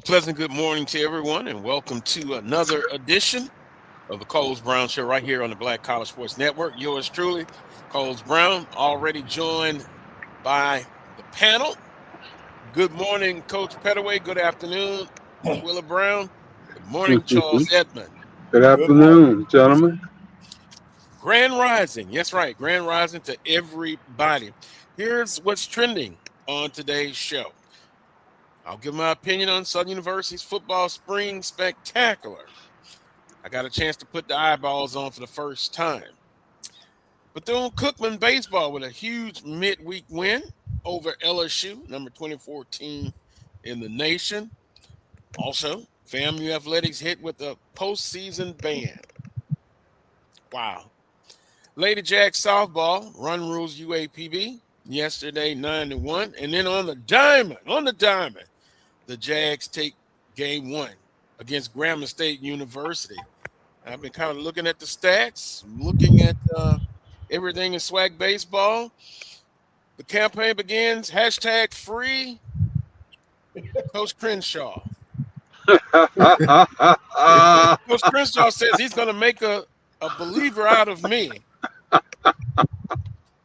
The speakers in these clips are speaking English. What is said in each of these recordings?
pleasant good morning to everyone, and welcome to another edition of the Carlos Brown Show right here on the Black College Sports Network. Yours truly, Carlos Brown, already joined by the panel. Good morning, Coach Pettaway. Good afternoon, Willa Brown. Good morning, Charles Edmond. Good Good morning. afternoon, gentlemen. Grand Rising. Yes, right. Grand Rising to everybody. Here's what's trending on today's show. I'll give my opinion on Southern University's football spring spectacular. I got a chance to put the eyeballs on for the first time. Bethune-Cookman baseball with a huge midweek win over LSU, number 24 team in the nation. Also, FAMU Athletics hit with a postseason ban. Wow. Lady Jack softball, Run Rules UAPB, yesterday 9-1. And then on the diamond, the Jags take game one against Grambling State University. I've been kind of looking at the stats, looking at everything in swag baseball. The campaign begins, hashtag free Coach Crenshaw. Coach Crenshaw says he's going to make a believer out of me.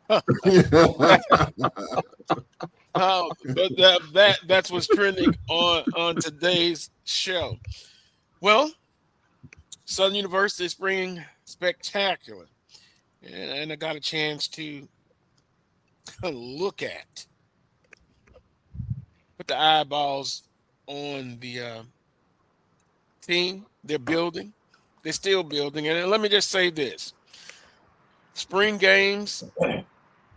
But that's what's trending on today's show. Well, Southern University spring spectacular, and I got a chance to look at, put the eyeballs on the team. They're building, they're still building, and let me just say this: spring games,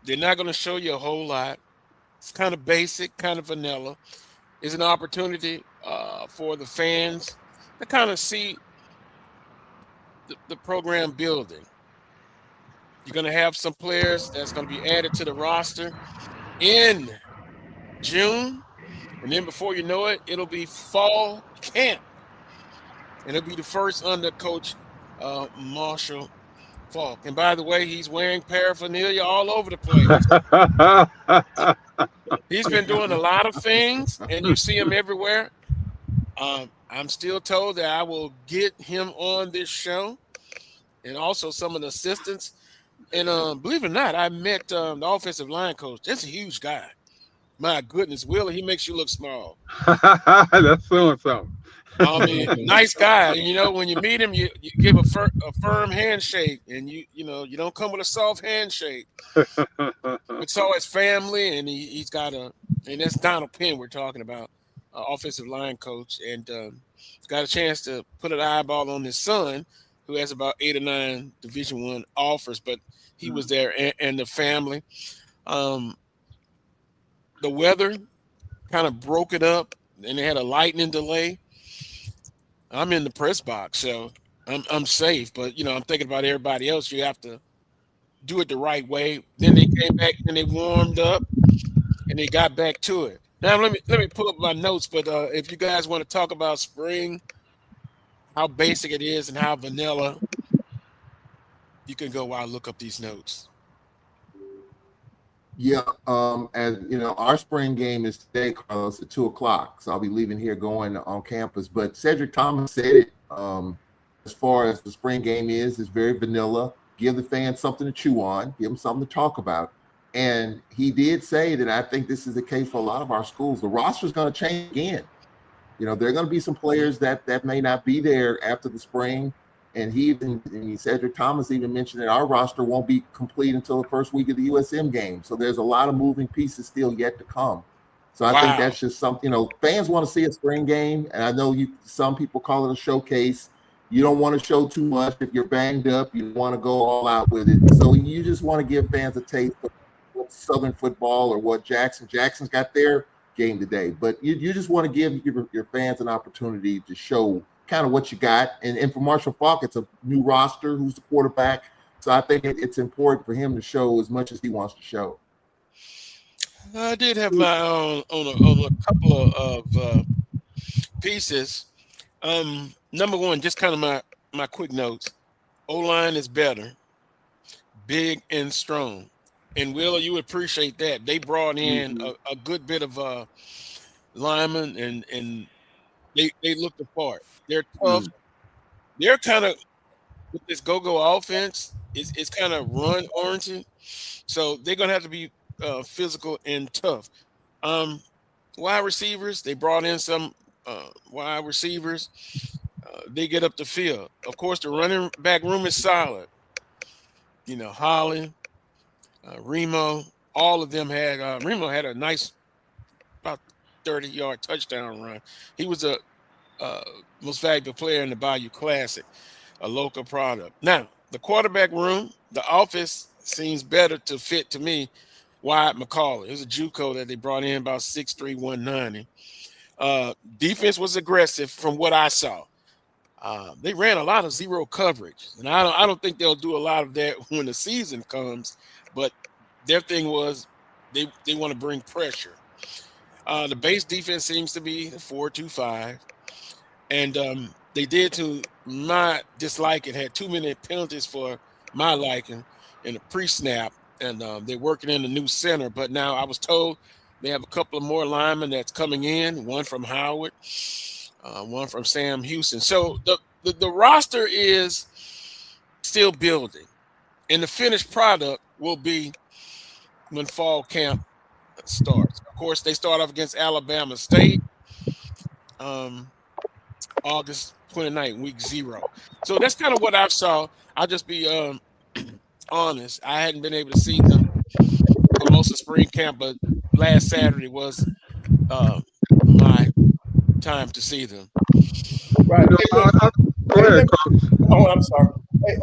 they're not going to show you a whole lot. It's kind of basic, kind of vanilla. It's an opportunity for the fans to kind of see the program building. You're going to have some players that's going to be added to the roster in June. And then before you know it, it'll be fall camp. And it'll be the first under Coach Marshall Falk. And by the way, he's wearing paraphernalia all over the place. He's been doing a lot of things, and you see him everywhere. I'm still told that I will get him on this show, and also some of the assistants. And believe it or not, I met the offensive line coach. That's a huge guy. My goodness, Will, he makes you look small. That's so. I mean, nice guy. You know, when you meet him, you give a firm handshake, and you don't come with a soft handshake. It's always family, and he's got and that's Donald Penn we're talking about, offensive line coach, and he's got a chance to put an eyeball on his son, who has about 8 or 9 Division I offers, but he was there, and the family. The weather kind of broke it up, and they had a lightning delay. I'm in the press box, so I'm safe. But I'm thinking about everybody else. You have to do it the right way. Then they came back, and they warmed up, and they got back to it. Now let me pull up my notes. But if you guys want to talk about spring, how basic it is and how vanilla, you can go while I look up these notes. Yeah, as you know, our spring game is today, Carlos, at 2:00. So I'll be leaving here going on campus. But Cedric Thomas said it. As far as the spring game is, it's very vanilla. Give the fans something to chew on. Give them something to talk about. And he did say that I think this is the case for a lot of our schools. The roster is going to change again. There are going to be some players that may not be there after the spring. And Cedric Thomas even mentioned that our roster won't be complete until the first week of the USM game. So there's a lot of moving pieces still yet to come. So I think that's just something, fans want to see a spring game. And I know some people call it a showcase. You don't want to show too much. If you're banged up, you want to go all out with it. So you just want to give fans a taste of what Southern football or what Jackson's got their game today. But you just want to give your fans an opportunity to show kind of what you got. And for Marshall Falk, it's a new roster, who's the quarterback. So I think it's important for him to show as much as he wants to show. I did have my own on a couple of pieces. Number one, just kind of my quick notes. O-line is better, big and strong. And Will, you appreciate that. They brought in a good bit of linemen and They look the part. They're tough. They're kind of with this go-go offense. It's kind of run oriented, so they're gonna have to be physical and tough. Um, Wide receivers, they brought in some wide receivers. They get up the field. Of course, the running back room is solid. You know, Holland, Remo, all of them had. Remo had a nice, about 30-yard touchdown run. He was a most valuable player in the Bayou Classic, a local product. Now, the quarterback room, the office seems better to fit to me. Wyatt McCauley. It was a JUCO that they brought in, about 6'3", 190. Defense was aggressive from what I saw. They ran a lot of zero coverage, and I don't think they'll do a lot of that when the season comes. But their thing was they want to bring pressure. The base defense seems to be 4-2-5, and they did, to my dislike, it had too many penalties for my liking in the pre-snap, and they're working in a new center. But now I was told they have a couple of more linemen that's coming in, one from Howard, one from Sam Houston. So the roster is still building, and the finished product will be when fall camp starts. Of course, they start off against Alabama State, August 29th, week 0. So that's kind of what I saw. I'll just be honest. I hadn't been able to see them for most of spring camp, but last Saturday was my time to see them. Right. Go ahead, Coach. Oh, I'm sorry. Hey,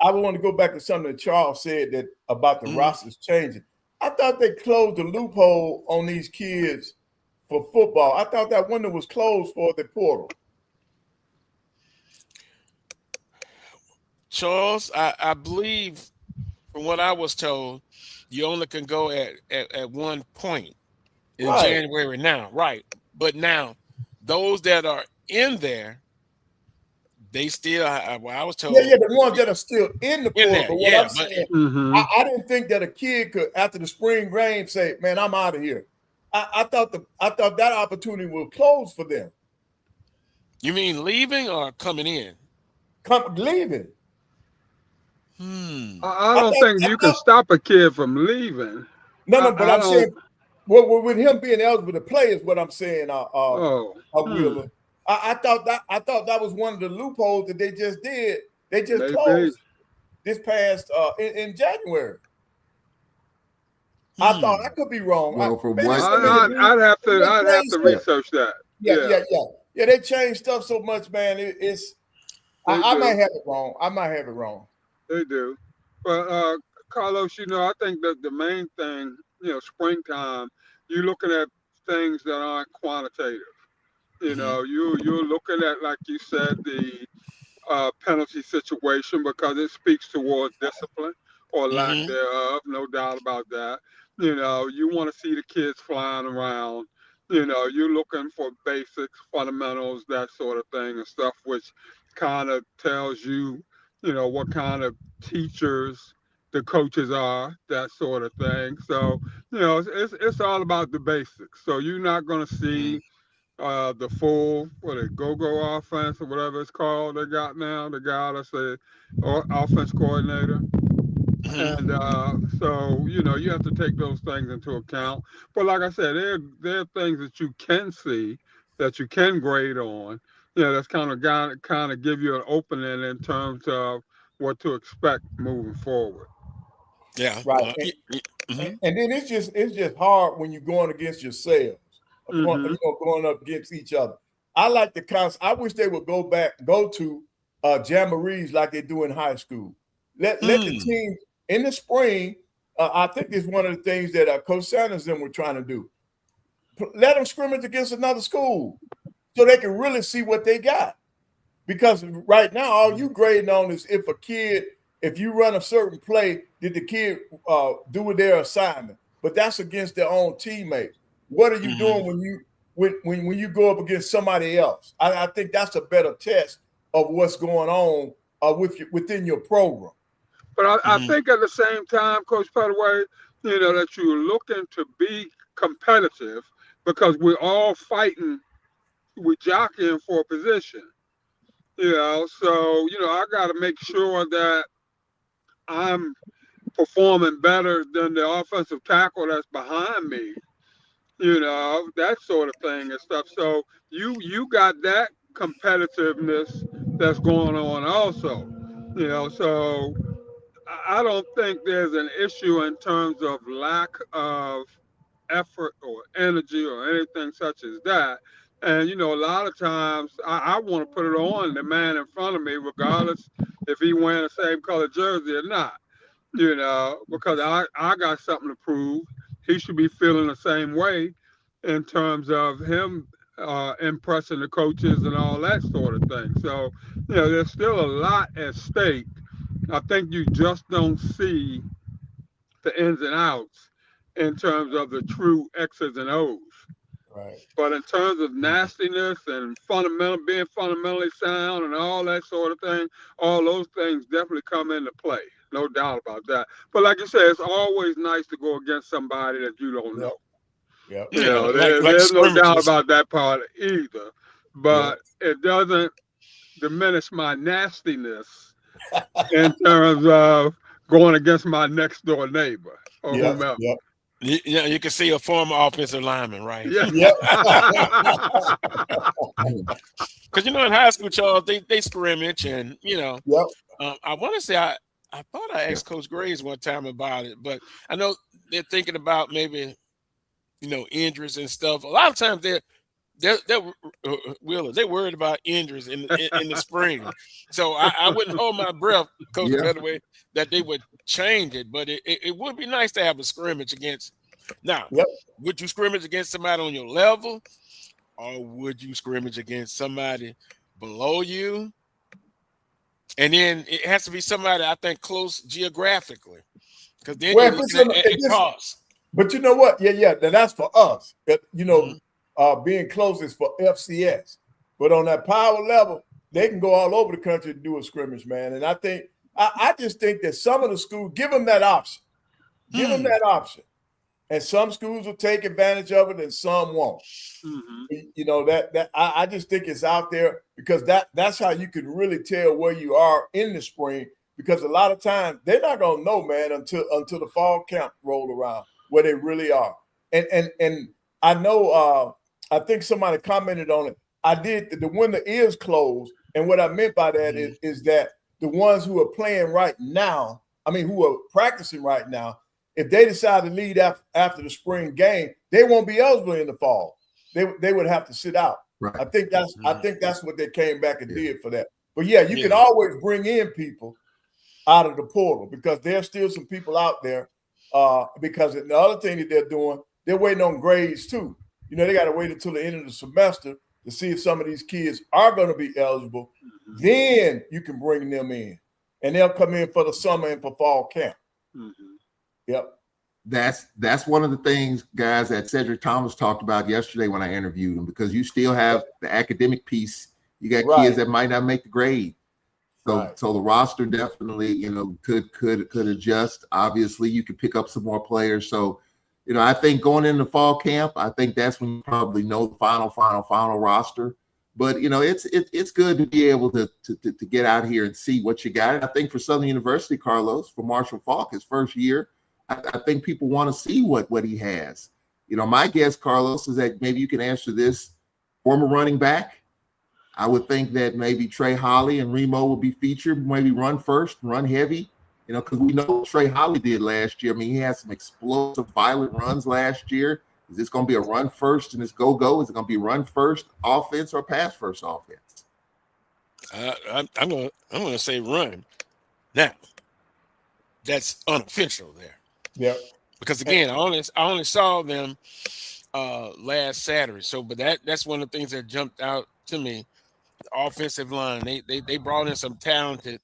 I want to go back to something that Charles said that about the rosters changing. I thought they closed the loophole on these kids for football. I thought that window was closed for the portal. Charles, I believe, from what I was told, you only can go at one point in January now, right? But now, those that are in there, they still. Well, I was told. Yeah, the ones that are still in the portal. But what I'm saying, I didn't think that a kid could, after the spring game, say, "Man, I'm out of here." I thought that opportunity will close for them. You mean leaving or coming in? Leaving. I don't think you can stop a kid from leaving. No, but I'm saying, well, with him being eligible to play is what I'm saying. Wheeler. I thought that was one of the loopholes that they just did. They just closed this past in January. I thought I could be wrong. Well, I'd have to research that. Yeah. They changed stuff so much, man. I might have it wrong. They do. But Carlos, I think that the main thing, springtime, you're looking at things that aren't quantitative. You're looking at, like you said, the penalty situation, because it speaks towards discipline or lack thereof, no doubt about that. You want to see the kids flying around. You're looking for basics, fundamentals, that sort of thing, and stuff which kind of tells you, what kind of teachers the coaches are, that sort of thing. So, it's all about the basics. So you're not going to see the full go-go offense or whatever it's called they got now. The guy that's the offense coordinator. And so, you have to take those things into account. But like I said, there are things that you can see, that you can grade on. That's kind of give you an opening in terms of what to expect moving forward. Yeah. Right. And then it's just hard when you're going against yourselves, going up against each other. I like the concept. I wish they would go to jamborees like they do in high school. Let the team in the spring. I think it's one of the things that Coach Sanders and them were trying to do. Let them scrimmage against another school so they can really see what they got. Because right now, all you grading on is if you run a certain play, did the kid do their assignment? But that's against their own teammates. What are you doing when you go up against somebody else? I think that's a better test of what's going on within your program. But I think at the same time, Coach Pettaway, that you're looking to be competitive, because we're all fighting we jockeying for a position. So I got to make sure that I'm performing better than the offensive tackle that's behind me. That sort of thing and stuff. So you got that competitiveness that's going on also. So I don't think there's an issue in terms of lack of effort or energy or anything such as that. And a lot of times I want to put it on the man in front of me, regardless if he wearing the same color jersey or not. Because I got something to prove. He should be feeling the same way in terms of him impressing the coaches and all that sort of thing. So, there's still a lot at stake. I think you just don't see the ins and outs in terms of the true X's and O's. Right. But in terms of nastiness and being fundamentally sound and all that sort of thing, all those things definitely come into play. No doubt about that. But like you said, it's always nice to go against somebody that you don't know. Yeah. There's no doubt about that part either. But it doesn't diminish my nastiness in terms of going against my next door neighbor or whomever. Yeah. You can see a former offensive lineman, right? Yeah. Because in high school, Charles, they scrimmage, and I want to say I thought I asked Coach Graves one time about it, but I know they're thinking about maybe injuries and stuff. A lot of times they're worried about injuries in the spring. So I wouldn't hold my breath, Coach Pettaway, that they would change it, but it would be nice to have a scrimmage against. Now, would you scrimmage against somebody on your level, or would you scrimmage against somebody below you? And then it has to be somebody, I think, close geographically, because then you're looking at costs. But you know what? Yeah. That's for us. Being close is for FCS. But on that power level, they can go all over the country to do a scrimmage, man. And I just think that some of the schools, give them that option. Give them that option. And some schools will take advantage of it and some won't. Mm-hmm. I just think it's out there because that's how you can really tell where you are in the spring, because a lot of times they're not gonna know, man, until the fall camp roll around where they really are. And I know I think somebody commented on it. I did the window is closed, and what I meant by that is that the ones who are playing right now, who are practicing right now, if they decide to leave after the spring game, they won't be eligible in the fall. They would have to sit out. Right. I think that's what they came back and did for that. But you can always bring in people out of the portal, because there's still some people out there. Because the other thing that they're doing, they're waiting on grades too. They got to wait until the end of the semester to see if some of these kids are going to be eligible. Mm-hmm. Then you can bring them in, and they'll come in for the summer and for fall camp. Mm-hmm. Yep. That's one of the things, guys, that Cedric Thomas talked about yesterday when I interviewed him, because you still have the academic piece. You got kids that might not make the grade. So the roster definitely, could adjust. Obviously, you could pick up some more players. So, I think going into fall camp, I think that's when you probably know the final roster. But it's good to be able to get out here and see what you got. And I think for Southern University, Carlos, for Marshall Faulk, his first year, I think people want to see what he has. My guess, Carlos, is that maybe you can answer this. Former running back, I would think that maybe Trey Holly and Remo will be featured, maybe run first, run heavy, because we know what Trey Holly did last year. He had some explosive, violent runs last year. Is this going to be a run first in this go-go? Is it going to be run first offense or pass first offense? I'm going to say run. Now, that's unofficial there. Yeah. Because again, I only saw them last Saturday. So, but that's one of the things that jumped out to me. The offensive line, they brought in some talented,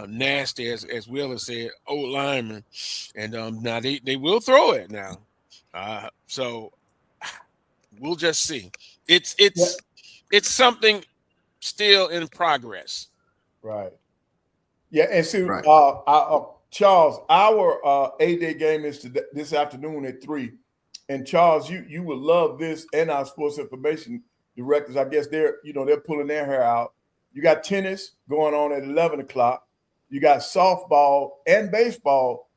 nasty, as Wheeler said, old linemen, and now they will throw it now. So we'll just see. It's something still in progress. Right. Yeah, and see, Charles, our 8-day game is this afternoon at 3. And Charles, you will love this and our sports information directors, I guess they're pulling their hair out. You got tennis going on at 11 o'clock. You got softball and baseball.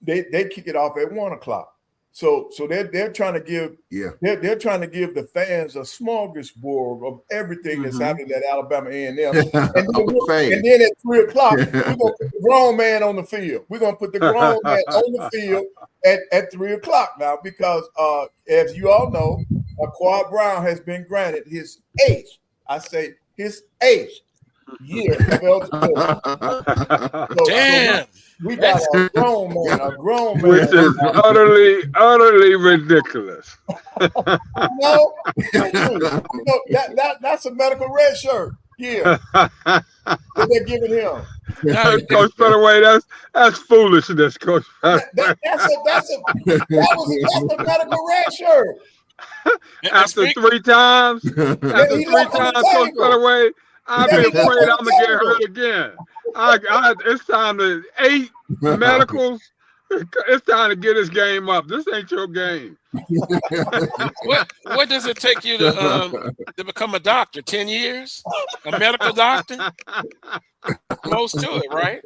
They kick it off at 1 o'clock. So they're trying to give they're trying to give the fans a smorgasbord of everything that's happening at Alabama A&M. And then at 3 o'clock, we're gonna put the grown man on the field. We're gonna put the grown man on the field at 3 o'clock now, because as you all know, Quad Brown has been granted his eighth year of eligibility. Damn. We got a grown man, which is utterly ridiculous. That's a medical red shirt. Yeah, that they're giving him. Coach Pettaway, that's foolishness, Coach. That's a medical red shirt. After three times, Coach Pettaway, I'd be afraid I'm gonna get hurt again. It's time to 8 medicals. It's time to get this game up. This ain't your game. What does it take you to become a doctor? 10 years? A medical doctor? Close to it, right?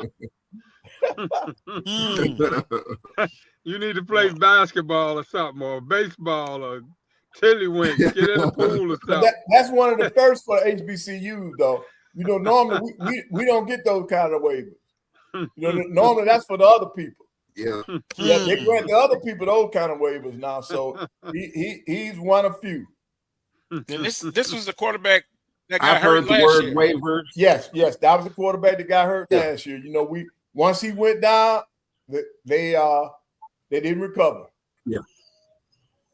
You need to play basketball or something, or baseball, or tiddlywinks. Get in the pool or something. That's one of the first for HBCUs, though. Normally we don't get those kind of waivers. Normally that's for the other people. Yeah, they grant the other people those kind of waivers now. So he's one of few. And this was the quarterback that got I've hurt heard the last word year. waivers. Yes, that was the quarterback that got hurt last year. Once he went down, they didn't recover. Yeah.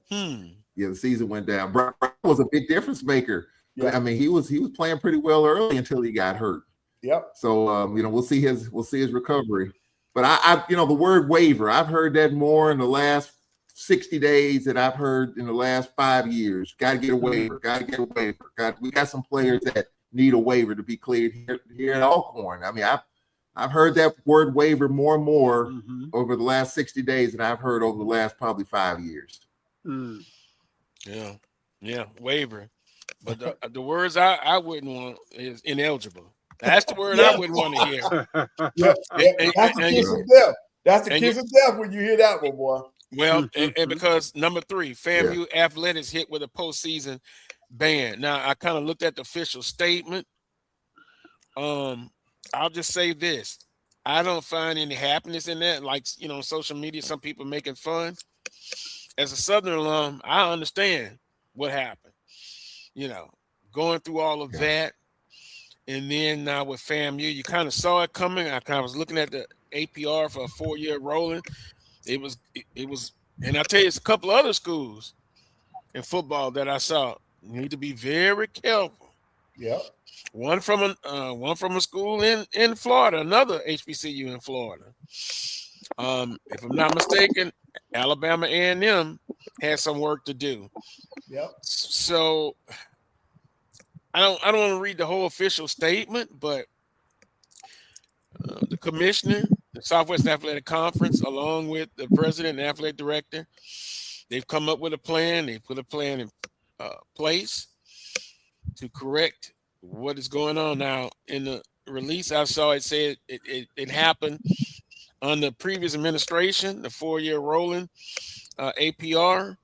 Yeah, the season went down. Brown was a big difference maker. Yeah. I mean, he was playing pretty well early until he got hurt. Yep. So we'll see his recovery. But I the word waiver, I've heard that more in the last 60 days than I've heard in the last 5 years. Got to get a waiver. Got to get a waiver. We got some players that need a waiver to be cleared here at Alcorn. I mean, I've heard that word waiver more and more over the last 60 days than I've heard over the last probably 5 years. Yeah, waiver. But the words I wouldn't want is ineligible. That's the word I wouldn't want to hear. That's the kiss of death. That's the kiss of death when you hear that one, boy. Well, and because number 3, FAMU athletics hit with a postseason ban. Now, I kind of looked at the official statement. I'll just say this. I don't find any happiness in that. Like, on social media, some people making fun. As a Southern alum, I understand what happened. Going through all of that. And then now with FAMU, you kind of saw it coming. I kind of was looking at the APR for a 4-year rolling. It was, and I'll tell you, it's a couple other schools in football that I saw. You need to be very careful. Yeah. One from a school in Florida, another HBCU in Florida. If I'm not mistaken, Alabama A&M has some work to do. Yep. So I don't want to read the whole official statement, but the commissioner, the Southwest Athletic Conference, along with the president and athletic director, they've come up with a plan. They put a plan in place to correct what is going on. Now, in the release I saw, it said it happened on the previous administration, the 4-year rolling APR.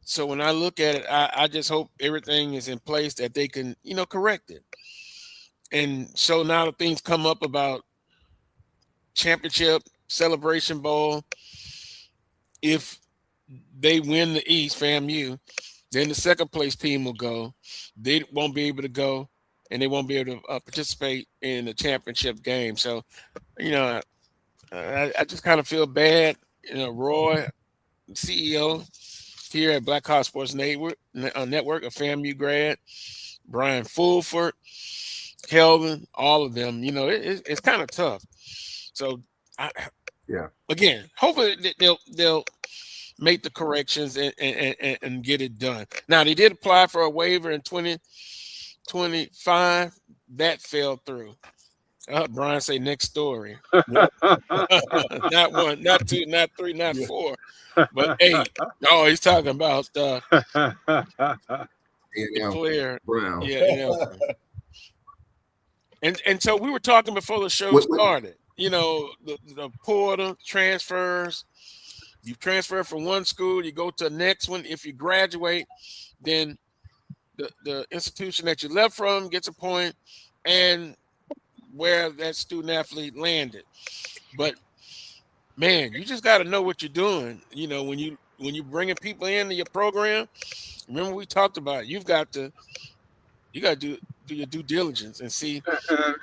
So when I look at it, I just hope everything is in place that they can, correct it. And so now the things come up about championship, Celebration Bowl. If they win the East, FAMU, then the second place team will go. They won't be able to go, and they won't be able to participate in the championship game. So, I just kind of feel bad. Roy, CEO here at Black Hawk Sports Network, a FAMU grad, Brian Fulford, Kelvin, all of them. It's kind of tough. So, again, hopefully they'll make the corrections and get it done. Now, they did apply for a waiver in 2025. That fell through. Brian say next story. Not 1, not 2, not 3, not 4, but 8. Oh, he's talking about player. Brown. Yeah, and so we were talking before the show started. You know, the portal transfers. You transfer from one school, you go to the next one. If you graduate, then the institution that you left from gets a point, and where that student athlete landed. But man, you just got to know what you're doing. You know, when you bringing people into your program, remember we talked about it, you got to do your due diligence and see.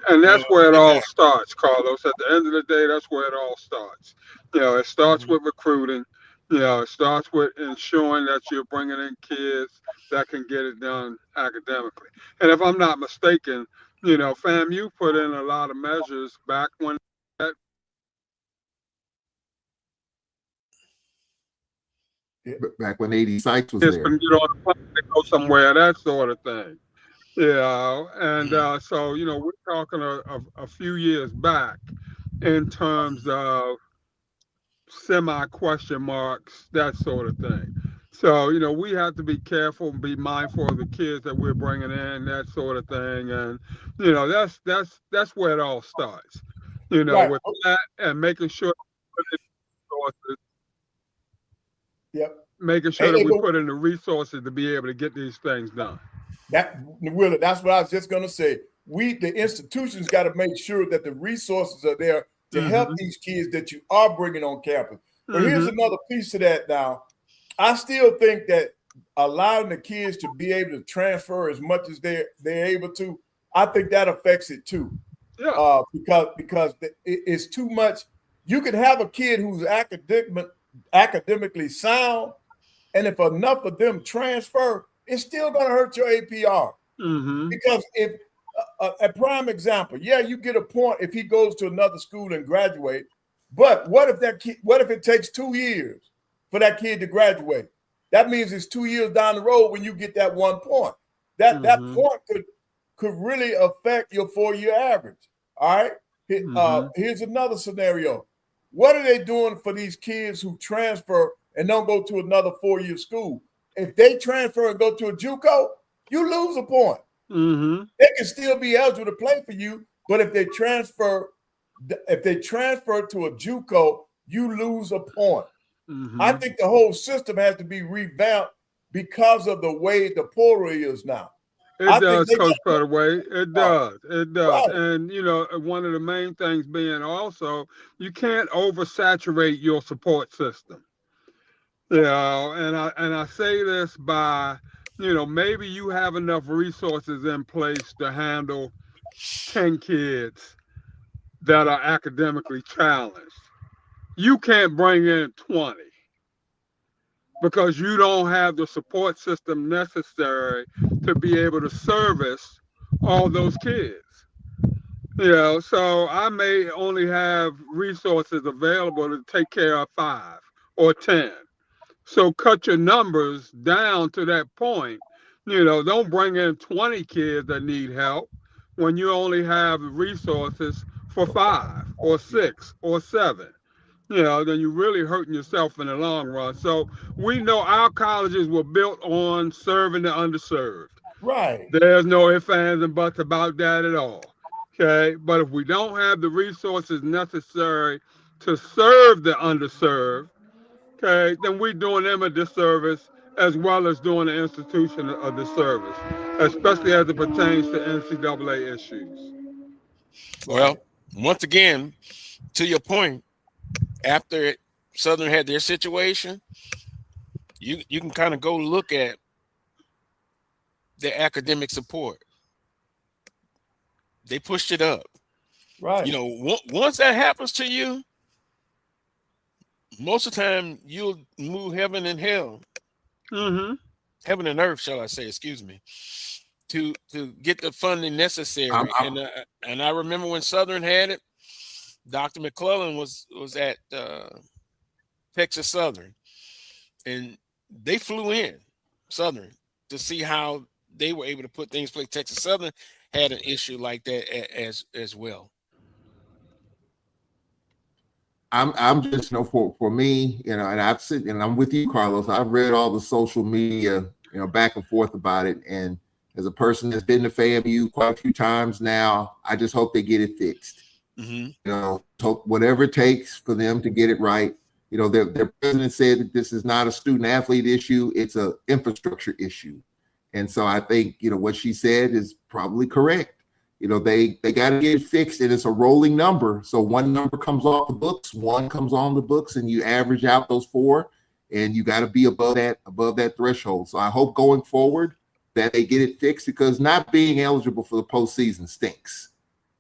And that's where it all starts, Carlos. At the end of the day, that's where it all starts. You know, it starts with recruiting. You know, it starts with ensuring that you're bringing in kids that can get it done academically. And if I'm not mistaken, you know, FAMU put in a lot of measures back when that. Back when 80 Sites was there. Can get on the plane to go somewhere, that sort of thing. Yeah, and so you know, we're talking a few years back in terms of semi-question marks, that sort of thing. So you know, we have to be careful and be mindful of the kids that we're bringing in, that sort of thing, and you know, that's where it all starts. You know, with that and making sure. Yep. Making sure that we put in the resources to be able to get these things done. That's what I was just going to say. The institutions got to make sure that the resources are there to help these kids that you are bringing on campus. But here's another piece of that now. I still think that allowing the kids to be able to transfer as much as they're able to, I think that affects it too. Yeah. Because it's too much. You could have a kid who's academically sound, and if enough of them transfer, it's still going to hurt your APR. Because if a prime example, yeah, you get a point if he goes to another school and graduate. But what if it takes 2 years for that kid to graduate? That means it's 2 years down the road when you get that 1 point. That point could really affect your 4-year average. All right. Here's another scenario. What are they doing for these kids who transfer and don't go to another 4-year school? If they transfer and go to a JUCO, you lose a point. They can still be eligible to play for you, but if they transfer to a JUCO, you lose a point. I think the whole system has to be revamped because of the way the portal is now. It does, Coach Pettaway. It does. It does. Right. And, you know, one of the main things being also, you can't oversaturate your support system. You know, and I say this by, you know, maybe you have enough resources in place to handle 10 kids that are academically challenged. You can't bring in 20 because you don't have the support system necessary to be able to service all those kids. You know, so I may only have resources available to take care of 5 or 10. So cut your numbers down to that point. You know, don't bring in 20 kids that need help when you only have resources for 5 or 6 or 7. You know, then you're really hurting yourself in the long run. So we know our colleges were built on serving the underserved. Right. There's no ifs, ands, and buts about that at all. Okay. But if we don't have the resources necessary to serve the underserved, okay, then we're doing them a disservice as well as doing the institution a disservice, especially as it pertains to NCAA issues. Well, once again, to your point, after Southern had their situation, you can kind of go look at their academic support. They pushed it up. Right. You know, once that happens to you, most of the time you'll move heaven and hell. Heaven and earth, shall I say, excuse me, to get the funding necessary. And I remember when Southern had it, Dr. McClellan was at Texas Southern, and they flew in Southern to see how they were able to put things in place. Texas Southern had an issue like that as well. I'm just, you know, for me, you know, and I've seen, and I'm with you, Carlos. I've read all the social media back and forth about it. And as a person that's been to FAMU quite a few times now, I just hope they get it fixed. Hope whatever it takes for them to get it right. Their president said that this is not a student athlete issue; it's an infrastructure issue. And so I think what she said is probably correct. They got to get it fixed, and it's a rolling number. So one number comes off the books, one comes on the books, and you average out those four, and you got to be above that threshold. So I hope going forward that they get it fixed, because not being eligible for the postseason stinks.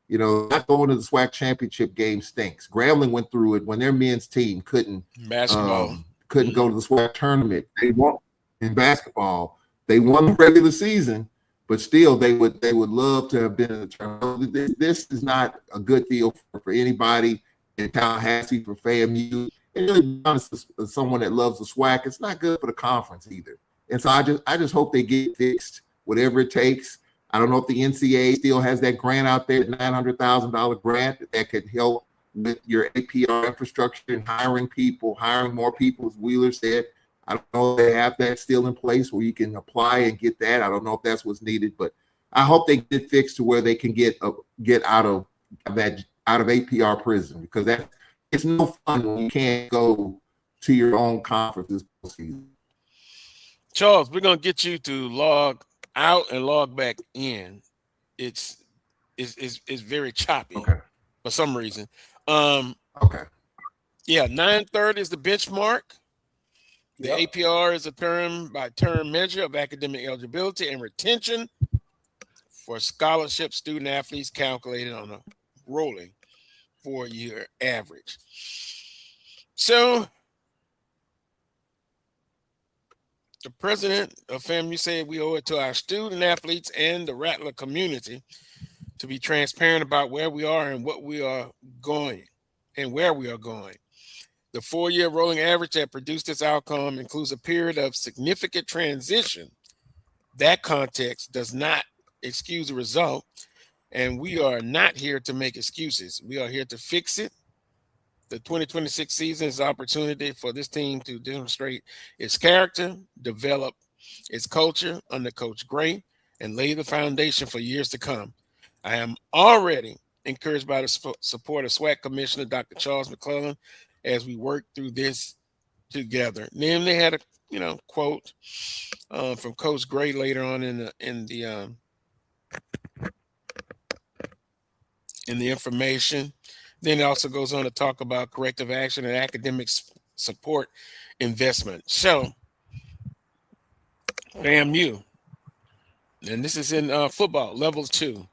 Not going to the SWAC championship game stinks. Grambling went through it when their men's team couldn't go to the SWAC tournament. They won in basketball. They won the regular season, but still they would love to have been in the tournament. This is not a good deal for anybody in Tallahassee, for FAMU. And really, to be honest, as someone that loves the SWAC, it's not good for the conference either. And so I just hope they get it fixed, whatever it takes. I don't know if the NCAA still has that grant out there, $900,000 grant that could help with your APR infrastructure and hiring more people, as Wheeler said. I don't know if they have that still in place where you can apply and get that. I don't know if that's what's needed, but I hope they get fixed to where they can get out of APR prison, because it's no fun when you can't go to your own conference this season. Charles, we're gonna get you to log out and log back in. It's very choppy for some reason. Okay. Yeah, 930 is the benchmark. The APR is a term-by-term measure of academic eligibility and retention for scholarship student athletes, calculated on a rolling 4-year average. So the president of FAMU said we owe it to our student athletes and the Rattler community to be transparent about where we are and what we are going and where we are going. The 4-year rolling average that produced this outcome includes a period of significant transition. That context does not excuse the result, and we are not here to make excuses. We are here to fix it. The 2026 season is an opportunity for this team to demonstrate its character, develop its culture under Coach Gray, and lay the foundation for years to come. I am already encouraged by the support of SWAC Commissioner Dr. Charles McClellan as we work through this together. And then they had a quote from Coach Gray later on in the information. Then it also goes on to talk about corrective action and academic support investment. So, FAMU, and this is in football, level 2.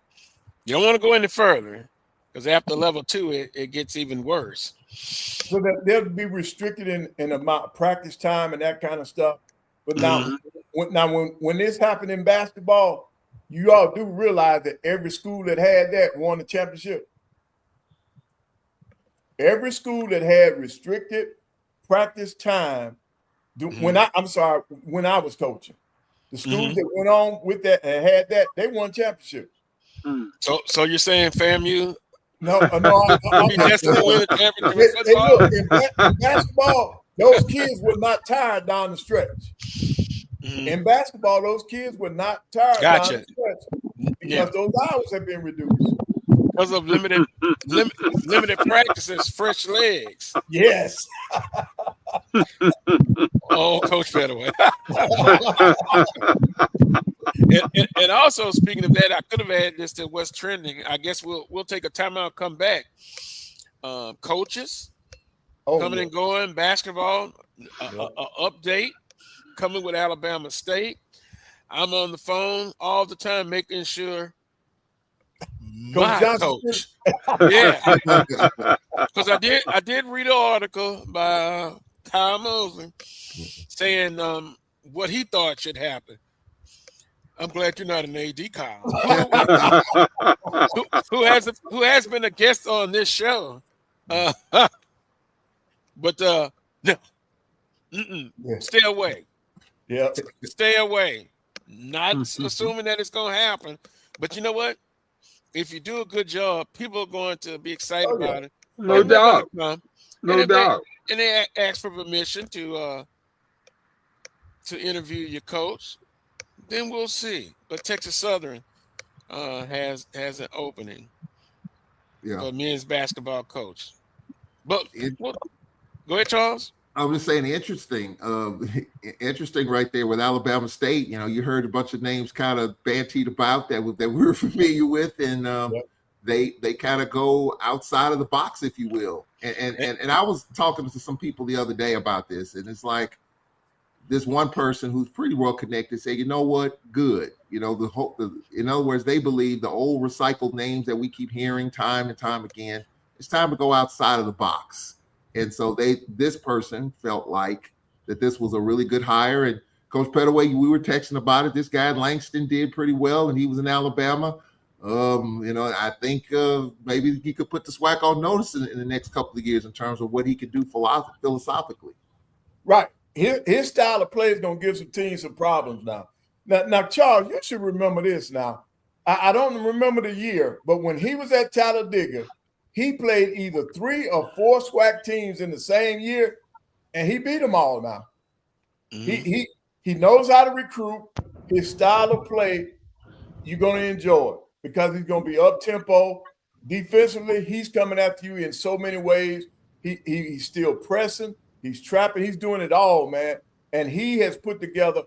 You don't want to go any further, because after level 2, it gets even worse. So that they'll be restricted in amount of practice time and that kind of stuff. But now, when this happened in basketball, you all do realize that every school that had that won the championship. Every school that had restricted practice time, when I was coaching, the schools that went on with that and had that, they won championships. So you're saying FAMU? No. In basketball, those kids were not tired down the stretch. In basketball, those kids were not tired down the stretch because those hours have been reduced. Because of limited practices, fresh legs. Yes. Oh, Coach Pettaway. and also, speaking of that, I could have added this to what's trending. I guess we'll take a timeout, come back. Coaches coming and going, basketball, update coming with Alabama State. I'm on the phone all the time making sure my coach. Yeah. Because I did read an article by Kyle Mosley saying what he thought should happen. I'm glad you're not an AD, Kyle. who has been a guest on this show. But no. Stay away. Yeah. Stay away. Not assuming that it's gonna happen. But you know what? If you do a good job, people are going to be excited about it. No doubt. No doubt. And they ask for permission to interview your coach. then we'll see. But Texas Southern has an opening for a men's basketball coach. But well, go ahead, Charles. I was just saying, interesting, interesting right there with Alabama State. You know, you heard a bunch of names kind of bantied about that we were familiar with, and they kind of go outside of the box, if you will. And I was talking to some people the other day about this, and it's like this one person who's pretty well connected said, you know what, good. You know, in other words, they believe the old recycled names that we keep hearing time and time again, it's time to go outside of the box. And so this person felt like that this was a really good hire. And Coach Pettaway, we were texting about it. This guy Langston did pretty well, and he was in Alabama. You know, I think maybe he could put the SWAC on notice in the next couple of years in terms of what he could do philosophically. Right. His style of play is going to give some teams some problems now. Now, Charles, you should remember this now. I don't remember the year, but when he was at Talladega, he played either 3 or 4 SWAC teams in the same year, and he beat them all now. Mm-hmm. He knows how to recruit. His style of play, you're going to enjoy it because he's going to be up-tempo. Defensively, he's coming after you in so many ways. He's still pressing. He's trapping. He's doing it all, man. And he has put together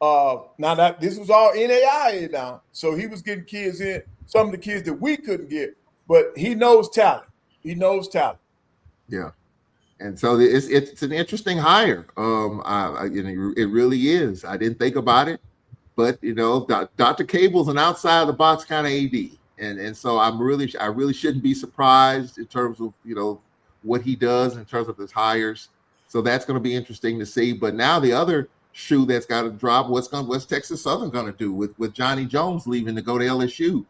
now that this was all NAIA now. So he was getting kids in, some of the kids that we couldn't get. But he knows talent. He knows talent. Yeah. And so it's an interesting hire. You know, it really is. I didn't think about it, but you know, Dr. Cable's an outside the box kind of AD. And so I really shouldn't be surprised in terms of, you know, what he does in terms of his hires. So that's going to be interesting to see. But now the other shoe that's got to drop, what's Texas Southern going to do with Johnny Jones leaving to go to LSU?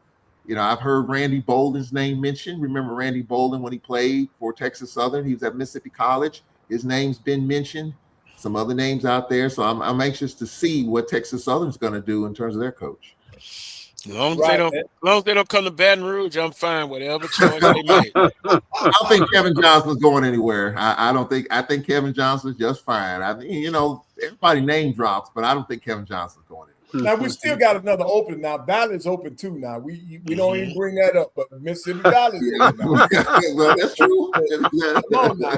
You know, I've heard Randy Bolden's name mentioned. Remember Randy Bolden when he played for Texas Southern? He was at Mississippi College. His name's been mentioned. Some other names out there. So I'm anxious to see what Texas Southern's going to do in terms of their coach. As long as they don't come to Baton Rouge, I'm fine. Whatever choice they make. I don't think Kevin Johnson's going anywhere. I think Kevin Johnson's just fine. I think, you know, everybody name drops, but I don't think Kevin Johnson's going anywhere. Now we still got another open. Now Valley's open too. Now we don't even bring that up, but Mississippi Valley's open now. Well, that's true. Come on now,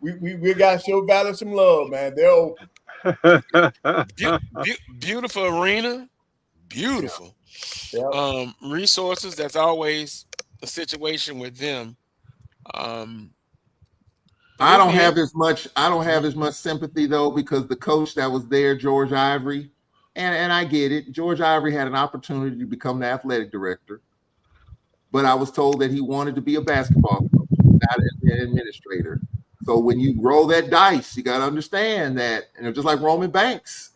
we got to show Valley some love, man. They're open. Beautiful arena, beautiful. Yeah. Resources. That's always a situation with them. I don't have as much sympathy though, because the coach that was there, George Ivory. And I get it. George Ivory had an opportunity to become the athletic director, but I was told that he wanted to be a basketball coach, not an administrator. So when you roll that dice, you got to understand that, you know, just like Roman Banks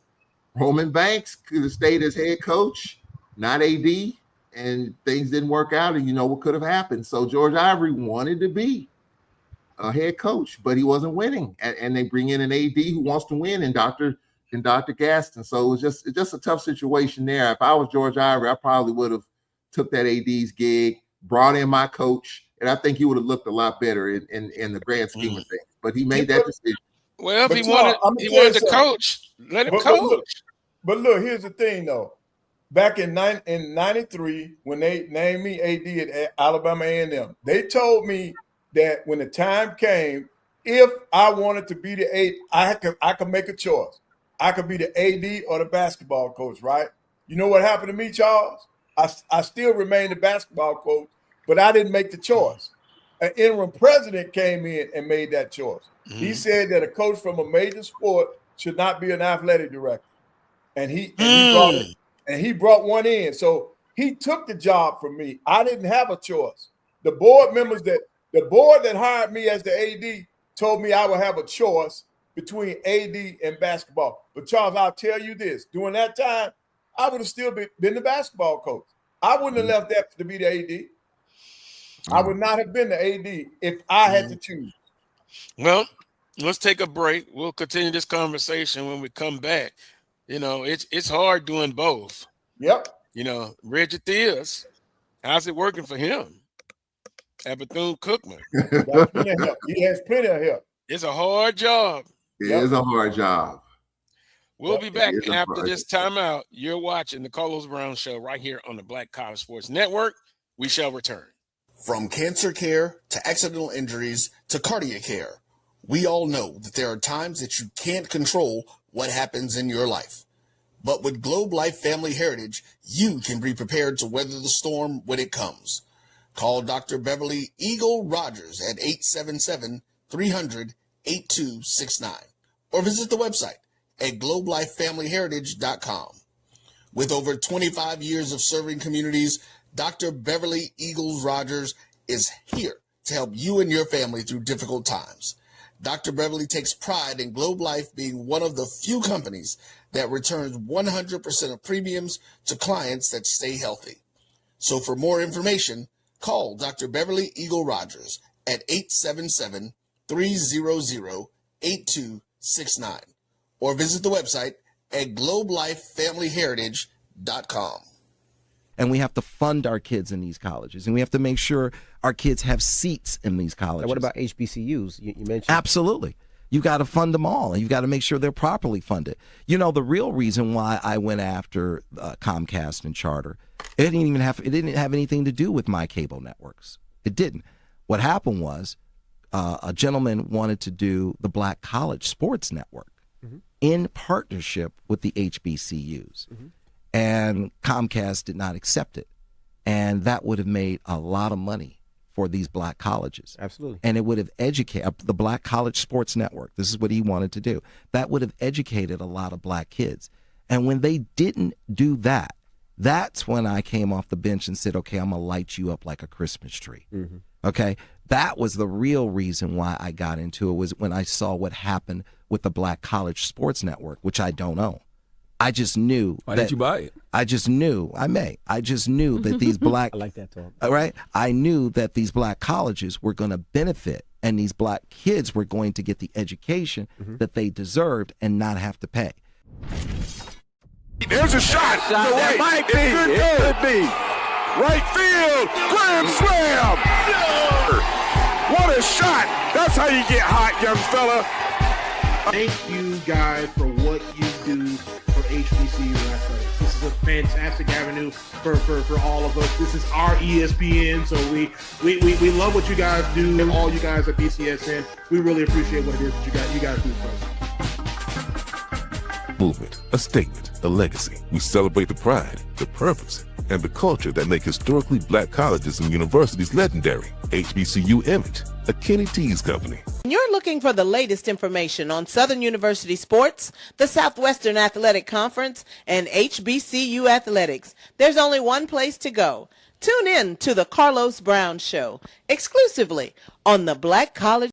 could have stayed as head coach, not AD, and things didn't work out, and you know what could have happened. So George Ivory wanted to be a head coach, but he wasn't winning, and they bring in an AD who wants to win, and Dr. Gaston. So it's just a tough situation there. If I was George Ivory, I probably would have took that AD's gig, brought in my coach, and I think he would have looked a lot better in the grand scheme of things. But he made that decision. Well, if he wanted to coach, let him coach. But look, here's the thing though. Back in 93, when they named me AD at Alabama A&M, they told me that when the time came, if I wanted to be the AD, I could make a choice. I could be the AD or the basketball coach, right? You know what happened to me, Charles? I still remain the basketball coach, but I didn't make the choice. An interim president came in and made that choice. Mm-hmm. He said that a coach from a major sport should not be an athletic director. And he brought one in. So he took the job from me. I didn't have a choice. The board that hired me as the AD told me I would have a choice between AD and basketball. But Charles, I'll tell you this, during that time, I would have still been the basketball coach. I wouldn't have left that to be the AD. I would not have been the AD if I had to choose. Well, let's take a break. We'll continue this conversation when we come back. You know, it's hard doing both. Yep. You know, Reggie Theus, how's it working for him at Bethune-Cookman? He has plenty of help. It's a hard job. It is a hard job. We'll be back It is a after project. this timeout. You're watching the Carlos Brown Show right here on the Black College Sports Network. We shall return. From cancer care to accidental injuries to cardiac care, we all know that there are times that you can't control what happens in your life. But with Globe Life Family Heritage, you can be prepared to weather the storm when it comes. Call Dr. Beverly Eagle Rogers at 877-300-8269 or visit the website at globelifefamilyheritage.com. With over 25 years of serving communities, Dr. Beverly Eagles Rogers is here to help you and your family through difficult times. Dr. Beverly takes pride in Globe Life being one of the few companies that returns 100% of premiums to clients that stay healthy. So for more information, call Dr. Beverly Eagle Rogers at 877-300-8269 or visit the website at globelifefamilyheritage.com. And we have to fund our kids in these colleges, and we have to make sure our kids have seats in these colleges. Now, what about HBCUs? You mentioned. Absolutely. You got to fund them all, and you've got to make sure they're properly funded. You know, the real reason why I went after Comcast and Charter, it didn't have anything to do with my cable networks. It didn't. What happened was a gentleman wanted to do the Black College Sports Network in partnership with the HBCUs. And Comcast did not accept it. And that would have made a lot of money for these black colleges. Absolutely. And it would have educated the Black College Sports Network. This is what he wanted to do. That would have educated a lot of black kids. And when they didn't do that, that's when I came off the bench and said, okay, I'm going to light you up like a Christmas tree. Okay? That was the real reason why I got into it, was when I saw what happened with the Black College Sports Network, which I don't own. I just knew. Why didn't you buy it? I just knew. I just knew that these black. I like that talk. All right. I knew that these black colleges were going to benefit, and these black kids were going to get the education that they deserved and not have to pay. There's a shot. It might be. It could be. Right field. Grand slam. What a shot. That's how you get hot, young fella. Thank you guys for what you do for HBCU athletics. This is a fantastic avenue for all of us. This is our ESPN, so we love what you guys do, and all you guys at BCSN. We really appreciate what it is that you guys do for us. Movement, a statement, a legacy. We celebrate the pride, the purpose, and the culture that make historically black colleges and universities legendary. HBCU Image, a Kenny T's company. You're looking for the latest information on Southern University sports, the Southwestern Athletic Conference, and HBCU athletics. There's only one place to go. Tune in to the Carlos Brown Show, exclusively on the Black College.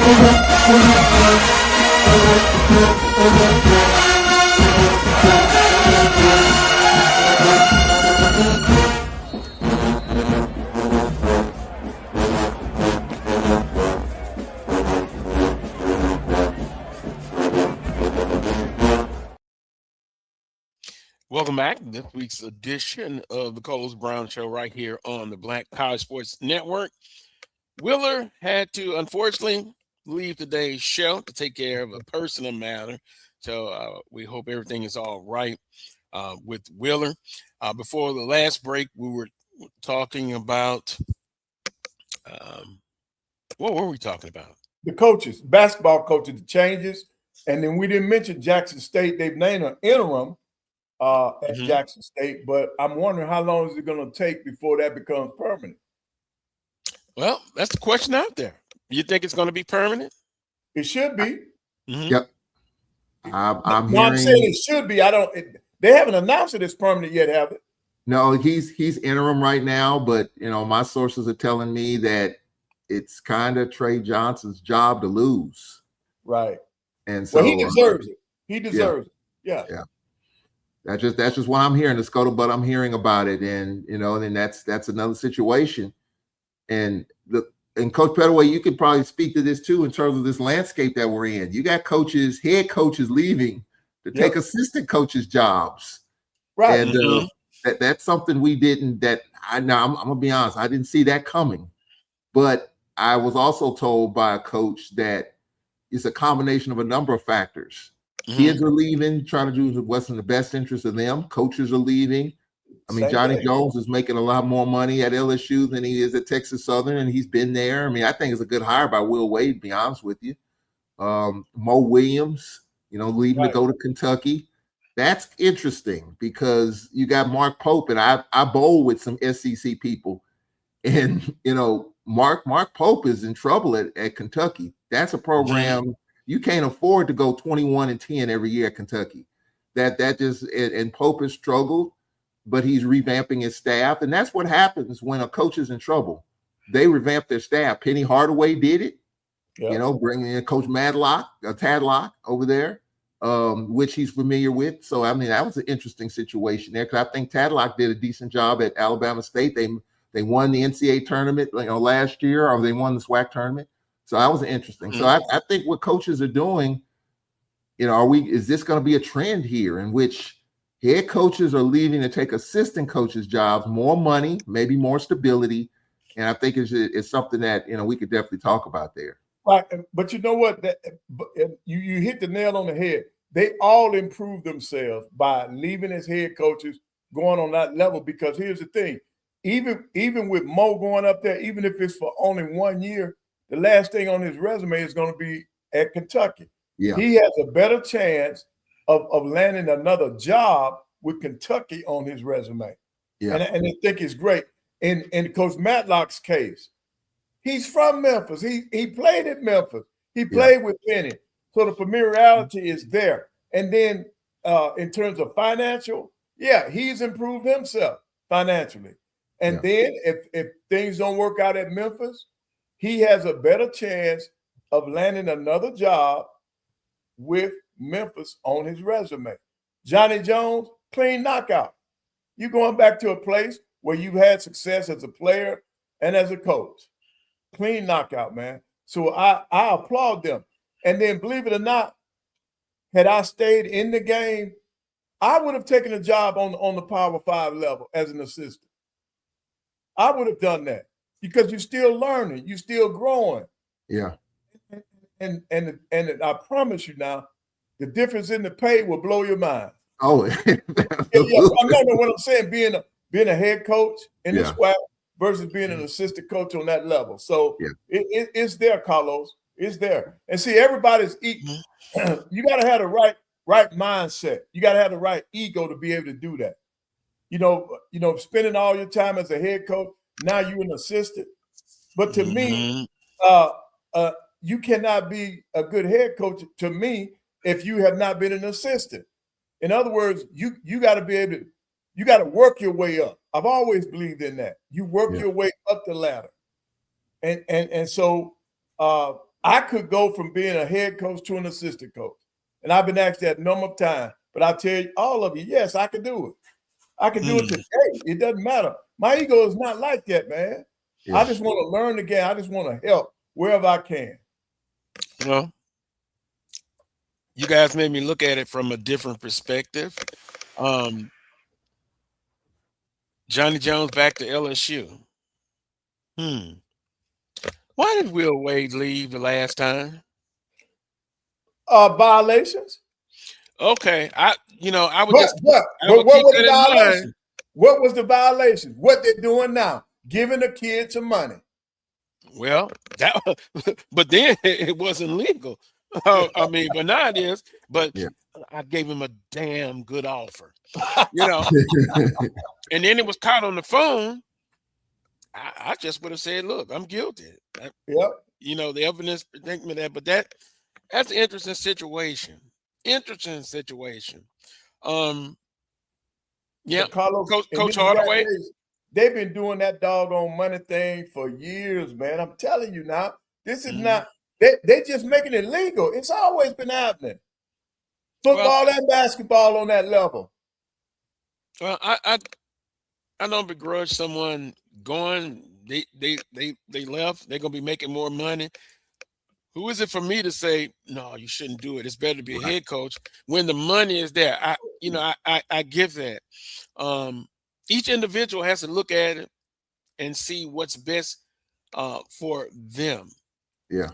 Welcome back to this week's edition of the Carlos Brown Show right here on the Black College Sports Network. Willer had to, unfortunately, leave today's show to take care of a personal matter. So we hope everything is all right with Willer. Before the last break, we were talking about, what were we talking about? The coaches, basketball coaches, the changes. And then we didn't mention Jackson State. They've named an interim at Jackson State, but I'm wondering how long is it going to take before that becomes permanent? Well, that's the question out there. You think it's going to be permanent? It should be. Yep. I'm saying it should be. They haven't announced it as permanent yet, have they? No, he's interim right now, but my sources are telling me that it's kind of Trey Johnson's job to lose. Right. And so he deserves it. He deserves it. Yeah. That's just what I'm hearing, the scuttlebutt I'm hearing about it. And then that's another situation. And Coach Pettaway, you could probably speak to this too in terms of this landscape that we're in. You got head coaches leaving to take assistant coaches' jobs. Right. And that's something we didn't, I'm gonna be honest, I didn't see that coming. But I was also told by a coach that it's a combination of a number of factors. Kids are leaving, trying to do what's in the best interest of them. Coaches are leaving. I mean, Johnny Jones is making a lot more money at LSU than he is at Texas Southern, and he's been there. I mean, I think it's a good hire by Will Wade, to be honest with you. Mo Williams, leaving to go to Kentucky. That's interesting because you got Mark Pope, and I bowl with some SEC people. And, Mark Pope is in trouble at Kentucky. That's a program you can't afford to go 21-10 every year at Kentucky. And Pope has struggled, but he's revamping his staff. And that's what happens when a coach is in trouble. They revamp their staff. Penny Hardaway did it, bringing in Coach Tadlock over there, which he's familiar with. So, I mean, that was an interesting situation there because I think Tadlock did a decent job at Alabama State. They won the NCAA tournament last year, or they won the SWAC tournament. So that was interesting. So I think what coaches are doing, is this going to be a trend here in which head coaches are leaving to take assistant coaches' jobs, more money, maybe more stability. And I think it's something that, we could definitely talk about there. Right. But you know what? You hit the nail on the head. They all improve themselves by leaving as head coaches, going on that level, because here's the thing. Even with Mo going up there, even if it's for only 1 year, the last thing on his resume is going to be at Kentucky. Yeah. He has a better chance of landing another job with Kentucky on his resume. Yeah. And I think it's great. In Coach Matlock's case, he's from Memphis. He played at Memphis. He played with Penny. So the familiarity is there. And then in terms of financial, he's improved himself financially. And then if things don't work out at Memphis, he has a better chance of landing another job with Memphis on his resume. Johnny Jones, clean knockout. You're going back to a place where you've had success as a player and as a coach. Clean knockout, man. So I applaud them. And then, believe it or not, had I stayed in the game, I would have taken a job on the Power 5 level as an assistant. I would have done that because you're still learning, you're still growing. Yeah. And I promise you now, the difference in the pay will blow your mind. Oh, I know what I'm saying. Being a head coach in this SWAC versus being an assistant coach on that level. So it's there, Carlos. It's there. And see, everybody's equal. You got to have the right mindset. You got to have the right ego to be able to do that. Spending all your time as a head coach, now you're an assistant. But to me, you cannot be a good head coach to me if you have not been an assistant. In other words, you got to be able to, you got to work your way up. I've always believed in that. You work your way up the ladder. And so I could go from being a head coach to an assistant coach. And I've been asked that a number of times. But I tell you, all of you, yes, I can do it. I can do it today. It doesn't matter. My ego is not like that, man. Yeah. I just want to learn again. I just want to help wherever I can. Well, you guys made me look at it from a different perspective. Johnny Jones back to LSU. Why did Will Wade leave the last time? Violations. Okay, I would what just. What was the violation? What was the violation? What they're doing now? Giving the kids some money. Well, but then it wasn't legal. I mean, but now it is. But yeah. I gave him a damn good offer, and then it was caught on the phone. I just would have said, "Look, I'm guilty." Yep. The evidence think me that, but that's an interesting situation. Yeah, Carlos, Coach Hardaway. They've been doing that doggone money thing for years, man. I'm telling you now, this is not. They just making it legal. It's always been happening. Football and basketball on that level. Well, I don't begrudge someone going. They left. They're gonna be making more money. Who is it for me to say no? You shouldn't do it. It's better to be a head coach when the money is there. I give that. Each individual has to look at it and see what's best for them. Yeah.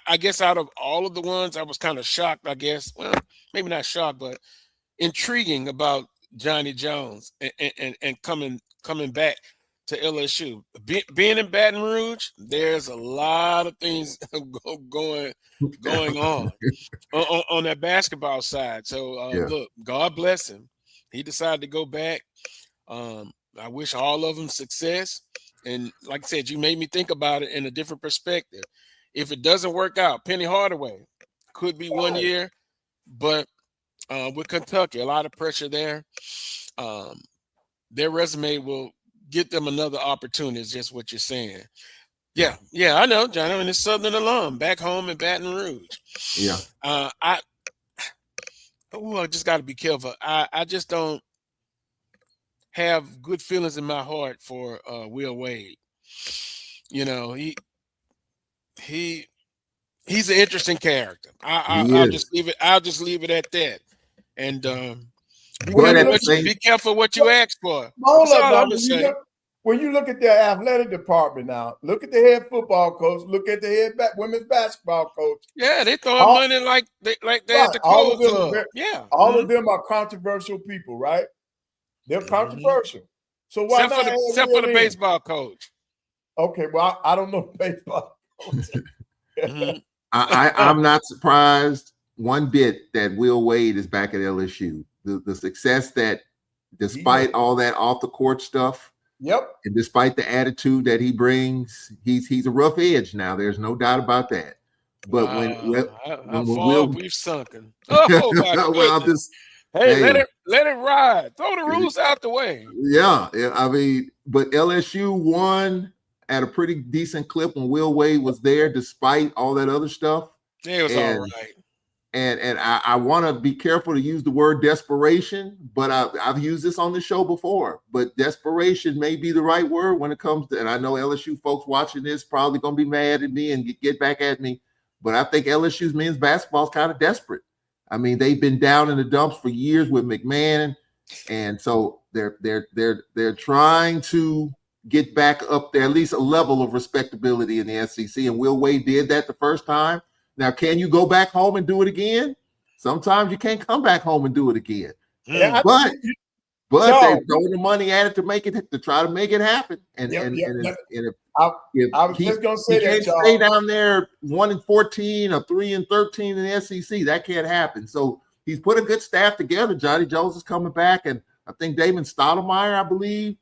I guess out of all of the ones, I was kind of shocked. I guess, well, maybe not shocked, but intriguing about Johnny Jones and coming back to LSU. Being in Baton Rouge, there's a lot of things going on that basketball side. So look, God bless him. He decided to go back. I wish all of them success. And like I said, you made me think about it in a different perspective. If it doesn't work out, Penny Hardaway could be 1 year, but with Kentucky, a lot of pressure there. Their resume will get them another opportunity, is just what you're saying. Yeah, I know, John. I'm a Southern alum back home in Baton Rouge. Yeah. I just got to be careful. I just don't have good feelings in my heart for Will Wade. He's an interesting character. I'll just leave it at that. And be careful what you ask for. When you look at their athletic department now, look at the head football coach, look at the head women's basketball coach. Yeah, they throwing money like they at the Cold Club. All of them are controversial people, right? They're controversial. So why except for the baseball coach? Okay, well, I don't know baseball coach. I'm not surprised one bit that Will Wade is back at LSU. The success that, despite all that off the court stuff, and despite the attitude that he brings, he's a rough edge now. There's no doubt about that. But when we've sunken. Oh my goodness. Hey, let it ride. Throw the rules out the way. Yeah. I mean, but LSU won at a pretty decent clip when Will Wade was there, despite all that other stuff. It was all right. And I want to be careful to use the word desperation, but I've used this on the show before. But desperation may be the right word when it comes to, and I know LSU folks watching this probably going to be mad at me and get back at me, but I think LSU's men's basketball is kind of desperate. I mean, they've been down in the dumps for years with McMahon, and so they're trying to get back up there, at least a level of respectability in the SEC. And Will Wade did that the first time. Now, can you go back home and do it again? Sometimes you can't come back home and do it again. Yeah, but they throw the money at it to try to make it happen. And if I was just gonna say that, y'all stay down there 1-14 or 3-13 in the SEC, that can't happen. So he's put a good staff together. Johnny Jones is coming back, and I think Damon Stoudemire, I believe,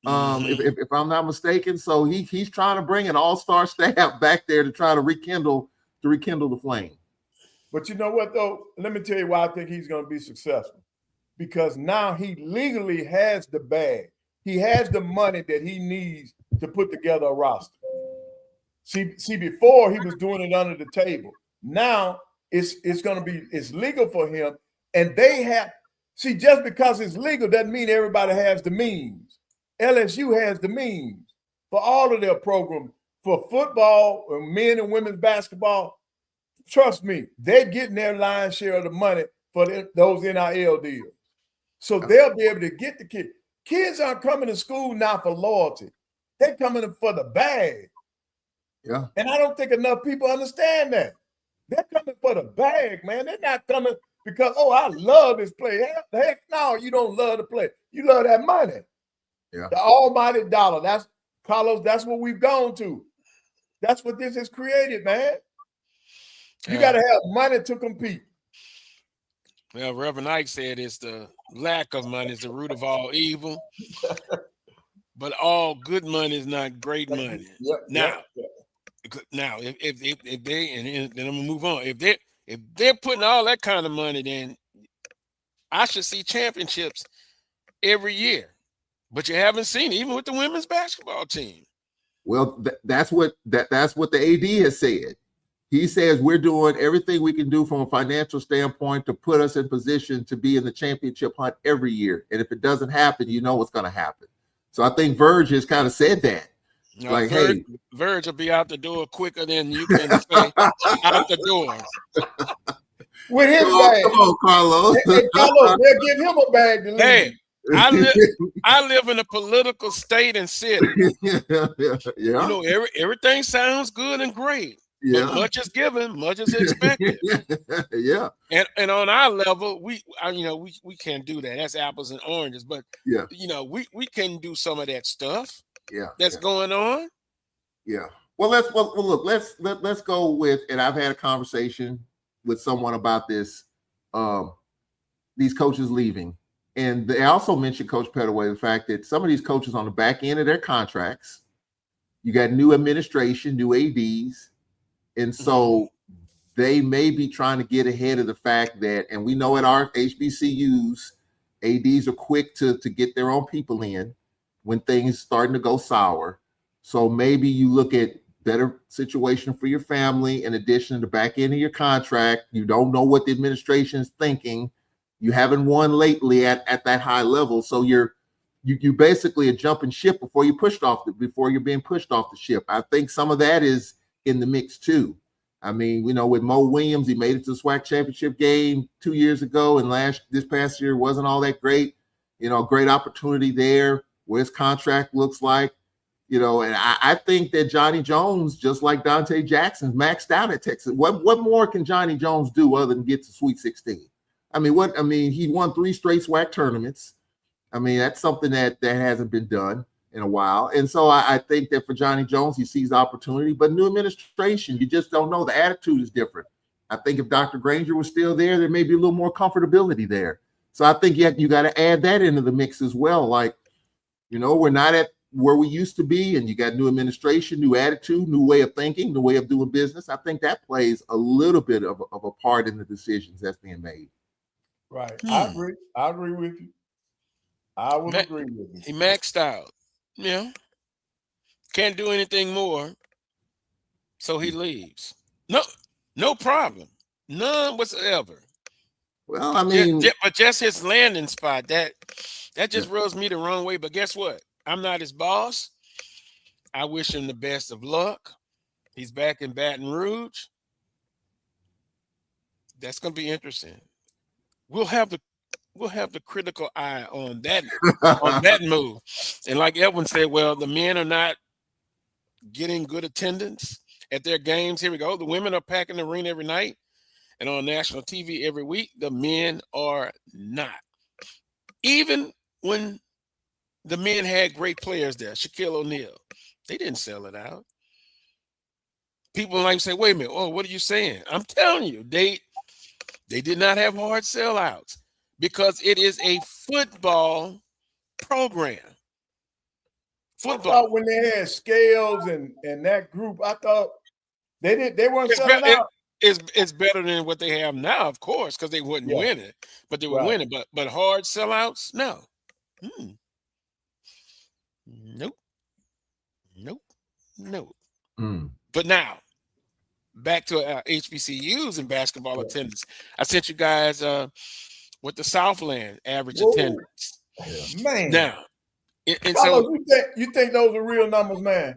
if I'm not mistaken. So he's trying to bring an all-star staff back there to try to rekindle the flame. But you know what, though? Let me tell you why I think he's going to be successful. Because now he legally has the bag. He has the money that he needs to put together a roster. See, before he was doing it under the table. Now it's legal for him, and they have just because it's legal doesn't mean everybody has the means. LSU has the means for all of their programs for football, men and women's basketball. Trust me, they're getting their lion's share of the money for those NIL deals. So they'll be able to get the kids. Kids aren't coming to school now for loyalty. They're coming for the bag. Yeah. And I don't think enough people understand that. They're coming for the bag, man. They're not coming because, I love this play. Heck no, you don't love the play. You love that money. Yeah. The almighty dollar. That's, Carlos, that's what we've gone to. That's what this has created, man. You got to have money to compete. Well, Reverend Ike said it's the lack of money is the root of all evil. But all good money is not great money. Now, if they and then I'm gonna move on. If they're putting all that kind of money, then I should see championships every year. But you haven't seen it, even with the women's basketball team. Well, that's what the AD has said. He says we're doing everything we can do from a financial standpoint to put us in position to be in the championship hunt every year. And if it doesn't happen, you know what's going to happen. So I think Verge has kind of said that. No, like, Verge will be out the door quicker than you can say out the door. With his bag. Come on, Carlos. Hey, Carlos, they'll give him a bag to leave. Hey, I live in a political state and city. Yeah. You know, everything sounds good and great. Yeah. But much is given, much is expected. Yeah. And on our level, we can't do that. That's apples and oranges. But we can do some of that stuff. Yeah. That's going on. Yeah. Well, let's go with, and I've had a conversation with someone about this. These coaches leaving. And they also mentioned, Coach Pettaway, the fact that some of these coaches on the back end of their contracts, you got new administration, new ADs. And so they may be trying to get ahead of the fact that, and we know at our HBCUs, ADs are quick to get their own people in when things starting to go sour. So maybe you look at better situation for your family in addition to the back end of your contract. You don't know what the administration is thinking. You haven't won lately at that high level. So you basically are jumping ship before you're being pushed off the ship. I think some of that is in the mix too. I mean, with Mo Williams, he made it to the SWAC championship game 2 years ago, and this past year wasn't all that great. Great opportunity there. What his contract looks like, and I think that Johnny Jones, just like Dante Jackson's, maxed out at Texas. What more can Johnny Jones do other than get to Sweet 16? He won 3 straight SWAC tournaments. That's something that hasn't been done in a while. And so I think that for Johnny Jones, he sees opportunity, but new administration, you just don't know. The attitude is different. I think if Dr. Granger was still there may be a little more comfortability there. So I think you got to add that into the mix as well. Like, we're not at where we used to be, and you got new administration, new attitude, new way of thinking, new way of doing business. I think that plays a little bit of a part in the decisions that's being made. Right. I agree with you. I would agree with you. He maxed out. Yeah. Can't do anything more. So he leaves. No problem. None whatsoever. Well, but just his landing spot, that just rubs me the wrong way. But guess what? I'm not his boss. I wish him the best of luck. He's back in Baton Rouge. That's going to be interesting. We'll have the critical eye on that move. And like Edmond said, well, the men are not getting good attendance at their games. Here we go. The women are packing the arena every night and on national TV every week. The men are not. Even when the men had great players there, Shaquille O'Neal, they didn't sell it out. People like say, wait a minute, what are you saying? I'm telling you, they did not have hard sellouts because it is a football program. Football. I thought when they had Scales and that group, I thought they weren't selling out. It's better than what they have now, of course, because they wouldn't win it, but they were winning. But hard sellouts, no. Nope. But now, back to HBCUs and basketball attendance. I sent you guys with the Southland average attendance. Man. Now, and Carlos, so you think those are real numbers, man?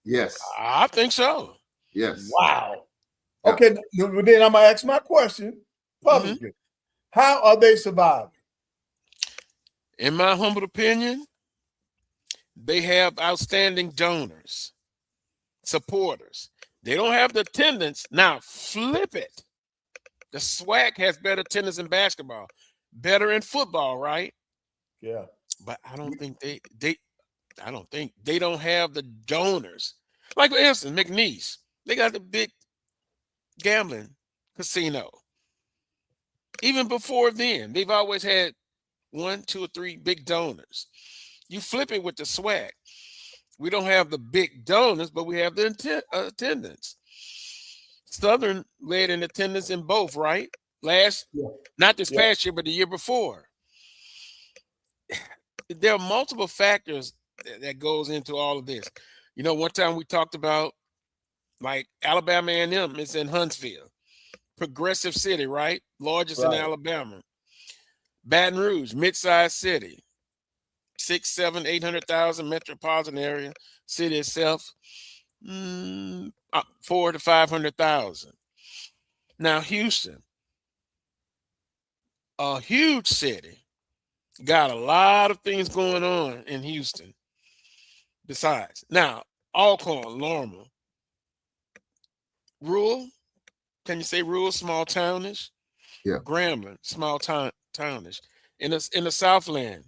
Yes. I think so. Yes. Wow. Yeah. Okay, then I'm gonna ask my question publicly. How are they surviving? In my humble opinion, they have outstanding donors, supporters. They don't have the attendance. Now flip it. The SWAC has better attendance in basketball, better in football, right? Yeah. But I don't think they don't have the donors. Like for instance, McNeese, they got the big gambling casino. Even before then, they've always had 1, 2, or 3 big donors. You flip it with the SWAC. We don't have the big donors, but we have the attendance. Southern led in attendance in both, right? Not this past year, but the year before. There are multiple factors that goes into all of this. You know, one time we talked about like Alabama A&M is in Huntsville, progressive city, right? Largest in Alabama. Baton Rouge, mid-sized city, 600,000, 700,000, 800,000 metropolitan area. City itself, 400,000 to 500,000. Now Houston, a huge city, got a lot of things going on in Houston. Besides, now Alcorn, Lorma, rural. Can you say rural, small townish? Yeah. Grambling, small townish. In the Southland,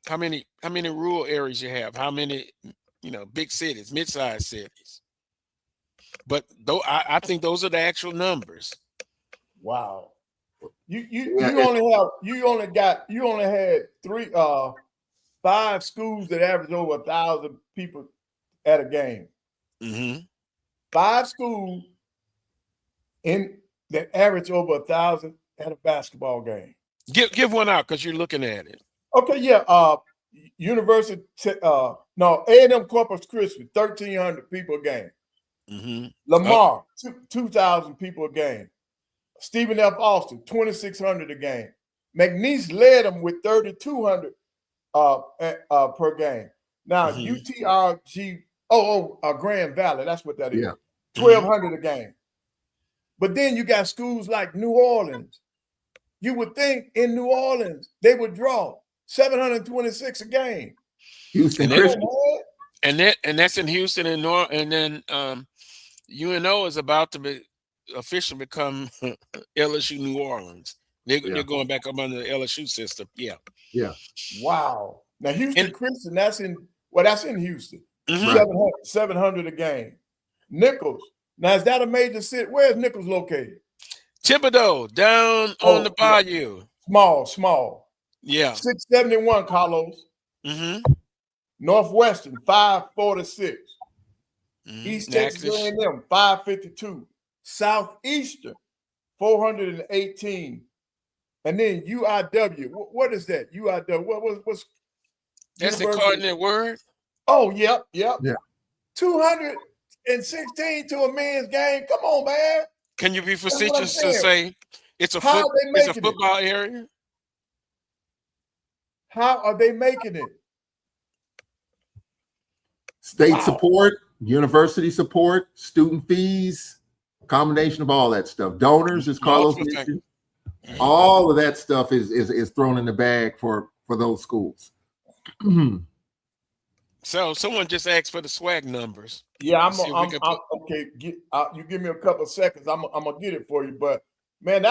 how many rural areas you have? How many, big cities, mid-sized cities? But though I think those are the actual numbers. Wow. You only had 5 schools that average over 1,000 people at a game. Mm-hmm. 5 schools that average over 1,000 at a basketball game. Give one out because you're looking at it. Okay, yeah. University, A&M Corpus Christi, 1,300 people a game. Mm-hmm. Lamar, 2,000 people a game. Stephen F. Austin, 2,600 a game. McNeese led them with 3,200 per game. Now UTRG, Grand Valley, that's what that is. Yeah. 1,200 a game. But then you got schools like New Orleans. You would think in New Orleans they would draw 726 a game. Houston, and that's in Houston and then UNO is about to officially become LSU New Orleans. They're going back up under the LSU system. Yeah. Yeah. Wow. Now Houston Christian, that's in Houston. Mm-hmm. 700 a game. Nichols. Now is that a major city? Where is Nichols located? Thibodeau, down on the bayou. Small. Yeah. 671, Carlos. Mm-hmm. Northwestern, 546. Mm-hmm. East Texas A&M, 552. Southeastern, 418. And then UIW. What is that? UIW. What's that's the coordinate word? Oh, yep. Yeah. 216 to a men's game. Come on, man. Can you be facetious to say it's a football area? How are they making it? State support, university support, student fees, combination of all that stuff. Donors, as Carlos mentioned, all of that stuff is thrown in the bag for those schools. So someone just asked for the swag numbers. Yeah, okay. You give me a couple of seconds. I'm gonna get it for you. But man,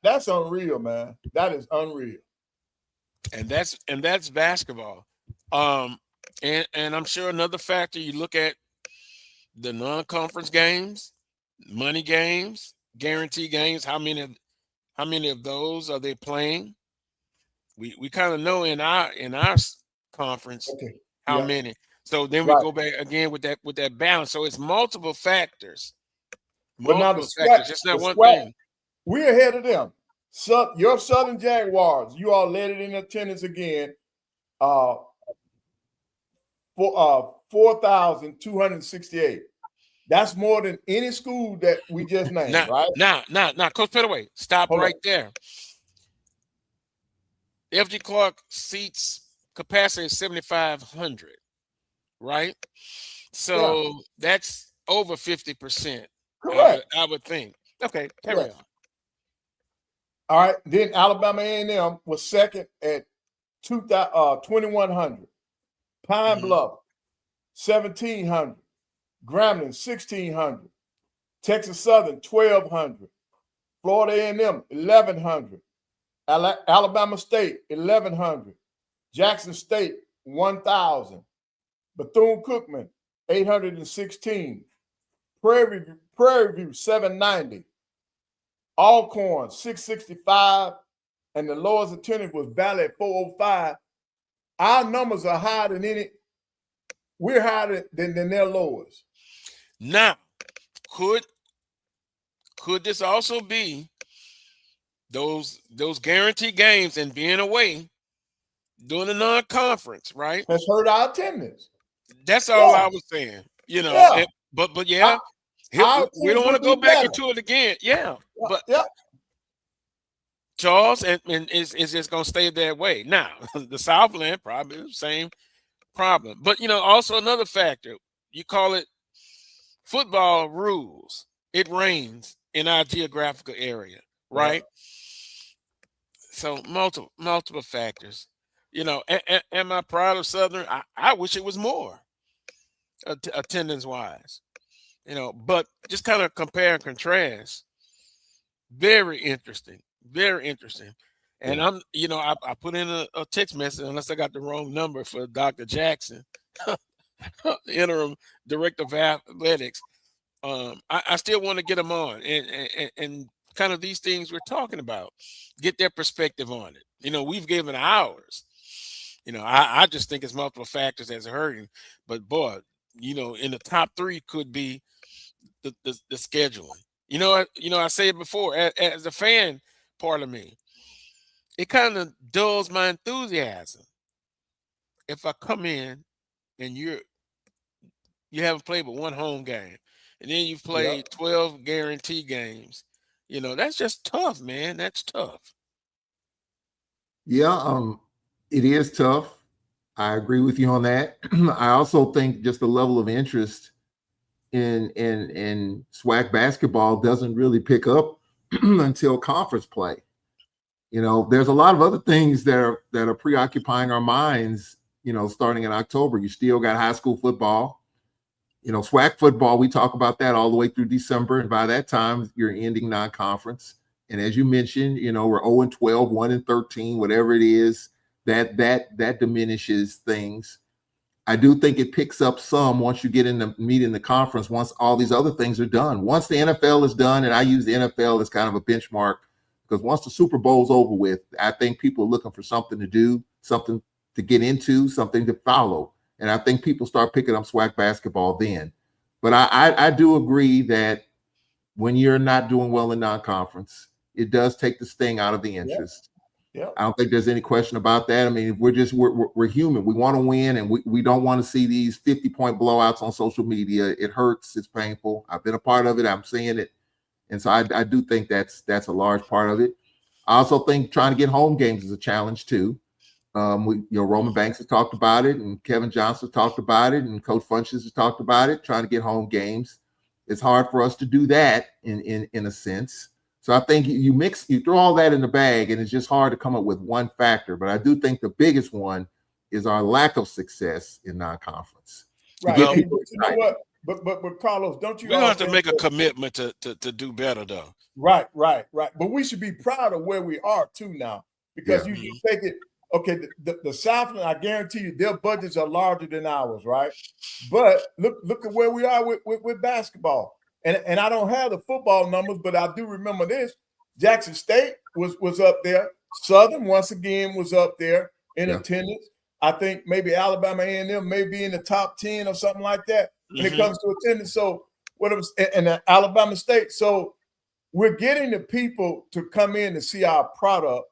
that's unreal, man. That is unreal. And that's basketball. And I'm sure another factor, you look at the non-conference games, money games, guarantee games. How many of those are they playing? We kind of know in our conference how many. So then we go back again with that balance. So it's multiple factors. But now the SWAC, it's not one thing. We're ahead of them. So your Southern Jaguars, you all led it in attendance again. 4,268. That's more than any school that we just named, right? Now, Coach Pettaway, stop Hold right on. there. FG Clark seats capacity is 7,500, right? So that's over 50%. Correct. I would think. Okay, carry on. All right. Then Alabama A&M was second at 2,100. Pine Bluff, 1,700. Grambling, 1,600. Texas Southern, 1,200. Florida A&M, 1,100. Alabama State, 1,100. Jackson State, 1,000. Bethune-Cookman, 816. Prairie View, 790. Alcorn, 665. And the lowest attendance was Valley at 405. Our numbers are higher than any. We're higher than their lowest. Now, could this also be those guaranteed games and being away doing a non-conference, right? Has hurt our attendance. That's all I was saying. You know, but we don't want to go back into it again. But Charles, and is just going to stay that way. Now, the Southland probably the same problem. But, also another factor, you call it football rules. It rains in our geographical area, right? So multiple factors. Am I proud of Southern? I wish it was more attendance-wise. But just kind of compare and contrast. Very interesting. Very interesting. And I put in a text message, unless I got the wrong number, for Dr. Jackson, interim director of athletics. I still want to get them on and kind of these things we're talking about, get their perspective on it. We've given ours. I just think it's multiple factors that's hurting. But boy, in the top three could be the scheduling. I say it before, as a fan part of me, it kind of dulls my enthusiasm if I come in and you haven't played but one home game, and then you've played 12 guarantee games. That's just tough, man. That's tough. Yeah, it is tough. I agree with you on that. I also think just the level of interest in SWAC basketball doesn't really pick up until conference play. There's a lot of other things that are preoccupying our minds, starting in October. You still got high school football. SWAC football, we talk about that all the way through December. And by that time, you're ending non-conference. And as you mentioned, we're 0-12, 1-13, whatever it is, that diminishes things. I do think it picks up some once you get in the meet in the conference, once all these other things are done. Once the NFL is done, and I use the NFL as kind of a benchmark, because once the Super Bowl's over with, I think people are looking for something to do, something to get into, something to follow. And I think people start picking up SWAC basketball then. But I do agree that when you're not doing well in non-conference, it does take the sting out of the interest. Yeah. I don't think there's any question about that. I mean, we're human. We want to win, and we don't want to see these 50-point blowouts on social media. It hurts. It's painful. I've been a part of it. I'm seeing it. And so I do think that's a large part of it. I also think trying to get home games is a challenge too. Roman Banks has talked about it, and Kevin Johnson talked about it, and Coach Funches has talked about it, trying to get home games. It's hard for us to do that in a sense. So I think you throw all that in the bag, and it's just hard to come up with one factor. But I do think the biggest one is our lack of success in non-conference. Right. But you know what? But Carlos, don't you? We don't have to make a commitment to do better, though. Right. But we should be proud of where we are too now, because you take it. Okay, the Southland, I guarantee you, their budgets are larger than ours, right? But look at where we are with basketball. And I don't have the football numbers, but I do remember this. Jackson State was up there. Southern, once again, was up there in attendance. I think maybe Alabama A&M may be in the top 10 or something like that when it comes to attendance. So and Alabama State. So we're getting the people to come in to see our product.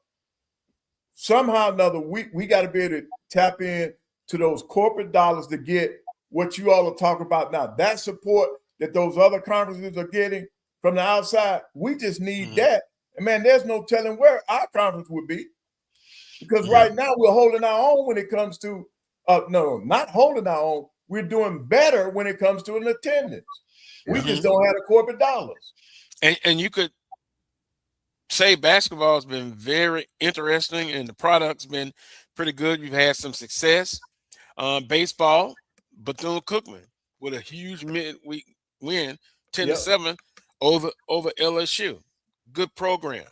Somehow or another, we got to be able to tap in to those corporate dollars to get what you all are talking about now. That support that those other conferences are getting from the outside, we just need that. And man, there's no telling where our conference would be. Because right now we're holding our own when it comes to no, not holding our own. We're doing better when it comes to an attendance. We just don't have the corporate dollars. And you could say basketball has been very interesting and the product's been pretty good. You've had some success. Baseball, Bethune-Cookman with a huge midweek win, 10-7 over LSU. Good program.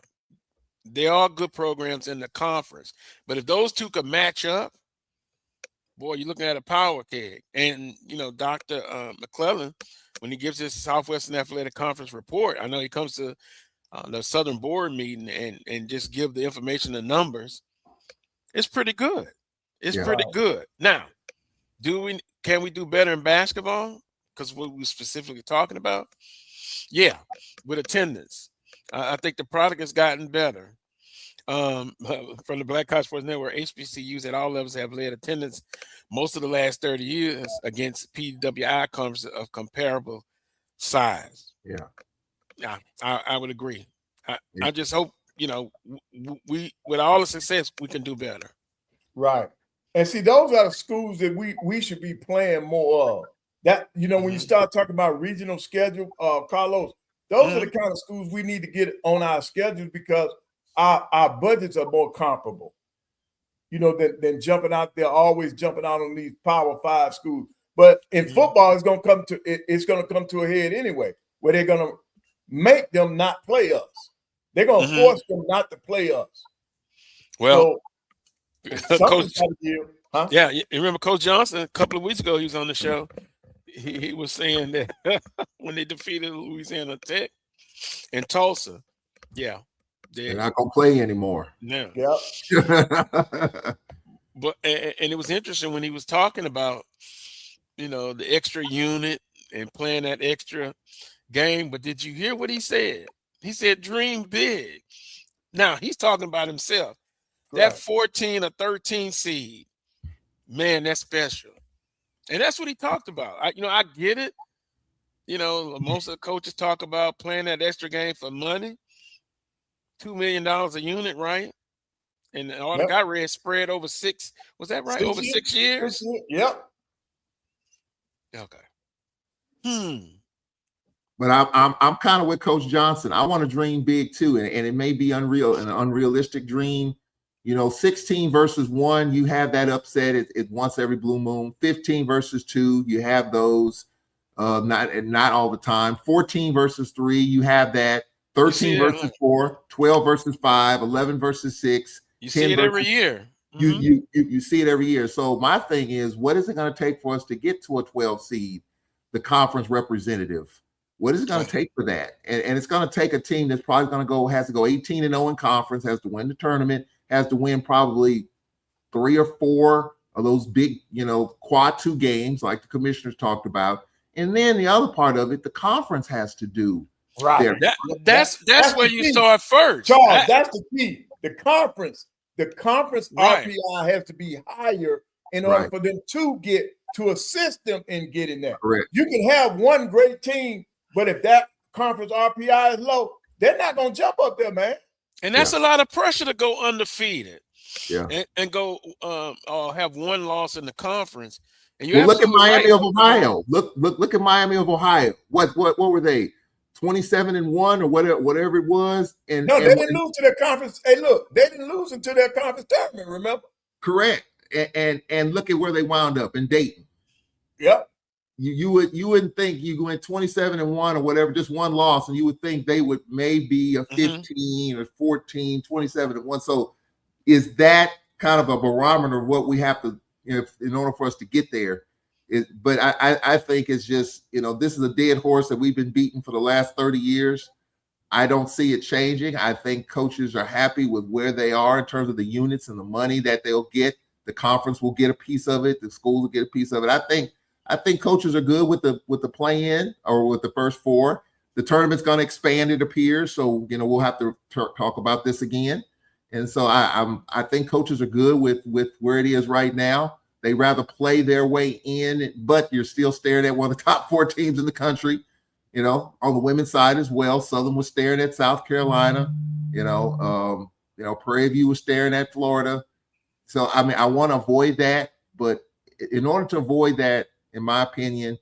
They are good programs in the conference. But if those two could match up, boy, you're looking at a power keg. And, you know, Dr. McClellan, when he gives his Southwestern Athletic Conference report, I know he comes to the Southern Board meeting and just give the information, the numbers. It's pretty good. It's pretty good. Now, can we do better in basketball? Because what we're specifically talking about? Yeah, with attendance. I think the product has gotten better. From the Black College Sports Network, HBCUs at all levels have led attendance most of the last 30 years against PWI conferences of comparable size. Yeah, I would agree. I just hope, you know, we with all the success, we can do better. Right. And see, those are the schools that we should be playing more of. That, you know, when you start talking about regional schedule, Carlos, those are the kind of schools we need to get on our schedules because our budgets are more comparable, you know, than jumping out there, always jumping out on these Power 5 schools. But in football, it's going to come to a head anyway, where they're going to make them not play us. They're going to force them not to play us. Well, so, Coach, yeah, you remember Coach Johnson a couple of weeks ago? He was on the show. He was saying that when they defeated Louisiana Tech and Tulsa, they're not gonna play anymore. No. Yep. But and it was interesting when he was talking about, you know, the extra unit and playing that extra game. But did you hear what he said? He said, "Dream big." Now he's talking about himself. Right. That 14 or 13 seed, man, that's special. And that's what he talked about. I get it. You know, most of the coaches talk about playing that extra game for money. $2 million a unit, right? And all the guy read spread over 6. Was that right? Over 6 years? Yep. Okay. But I'm kind of with Coach Johnson. I want to dream big too, and it may be an unrealistic dream. You know, 16 versus 1, you have that upset. It once every blue moon. 15 versus 2, you have those. Not all the time. 14 versus 3, you have that. 13 versus 4, 12 versus 5, 11 versus 6. You see it every year. You see it every year. So my thing is, what is it going to take for us to get to a 12 seed, the conference representative? What is it going to take for that? And it's going to take a team that's probably has to go 18-0 in conference, has to win the tournament, has to win probably 3 or 4 of those big, you know, quad 2 games like the commissioners talked about. And then the other part of it, the conference has to do. Right. That's where you start first. Charles, that's the key. The conference RPI has to be higher in order for them to assist them in getting that. Correct. You can have one great team, but if that conference RPI is low, they're not going to jump up there, man. And that's a lot of pressure to go undefeated. Yeah. And go have one loss in the conference. And look at Miami of Ohio. Look at Miami of Ohio. What were they? 27-1 or whatever it was. They didn't lose to their conference. Hey, look, they didn't lose until their conference tournament, remember? Correct. And look at where they wound up in Dayton. Yep. You wouldn't think you went 27-1 or whatever, just one loss, and you would think they would maybe a 15 or 14, 27-1. So is that kind of a barometer of what we have to, in order for us to get there? But I think it's just, this is a dead horse that we've been beating for the last 30 years. I don't see it changing. I think coaches are happy with where they are in terms of the units and the money that they'll get. The conference will get a piece of it. The schools will get a piece of it. I think coaches are good with the play-in or with the first 4. The tournament's going to expand, it appears. So, we'll have to talk about this again. And so I think coaches are good with where it is right now. They rather play their way in, but you're still staring at one of the top 4 teams in the country. On the women's side as well. Southern was staring at South Carolina. Prairie View was staring at Florida. So, I mean, I want to avoid that. But in order to avoid that, in my opinion,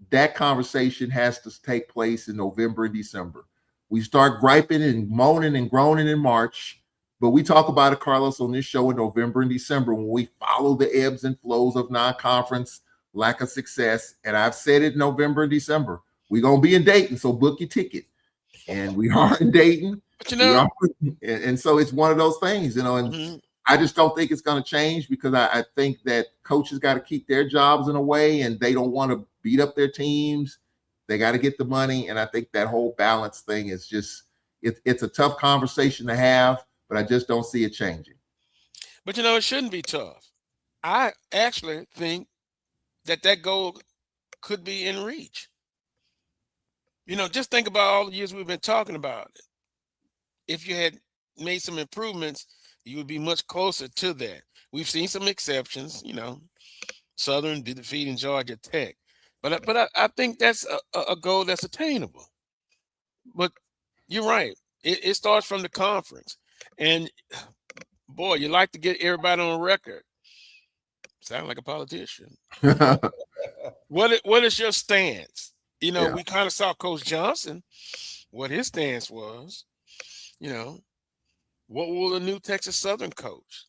that conversation has to take place in November and December. We start griping and moaning and groaning in March, but we talk about it, Carlos, on this show in November and December when we follow the ebbs and flows of non-conference, lack of success. And I've said it in November and December. We're going to be in Dayton, so book your ticket. And we are in Dayton. But and so it's one of those things, and I just don't think it's going to change because I think that coaches got to keep their jobs in a way, and they don't want to beat up their teams. They got to get the money. And I think that whole balance thing is just, it's a tough conversation to have, but I just don't see it changing. But, it shouldn't be tough. I actually think that goal could be in reach. Just think about all the years we've been talking about it. If you had made some improvements, you would be much closer to that. We've seen some exceptions, Southern defeating Georgia Tech. But I think that's a goal that's attainable. But you're right. It starts from the conference. And, boy, you like to get everybody on record. Sound like a politician. What is your stance? We kind of saw Coach Johnson, what his stance was. What will the new Texas Southern coach?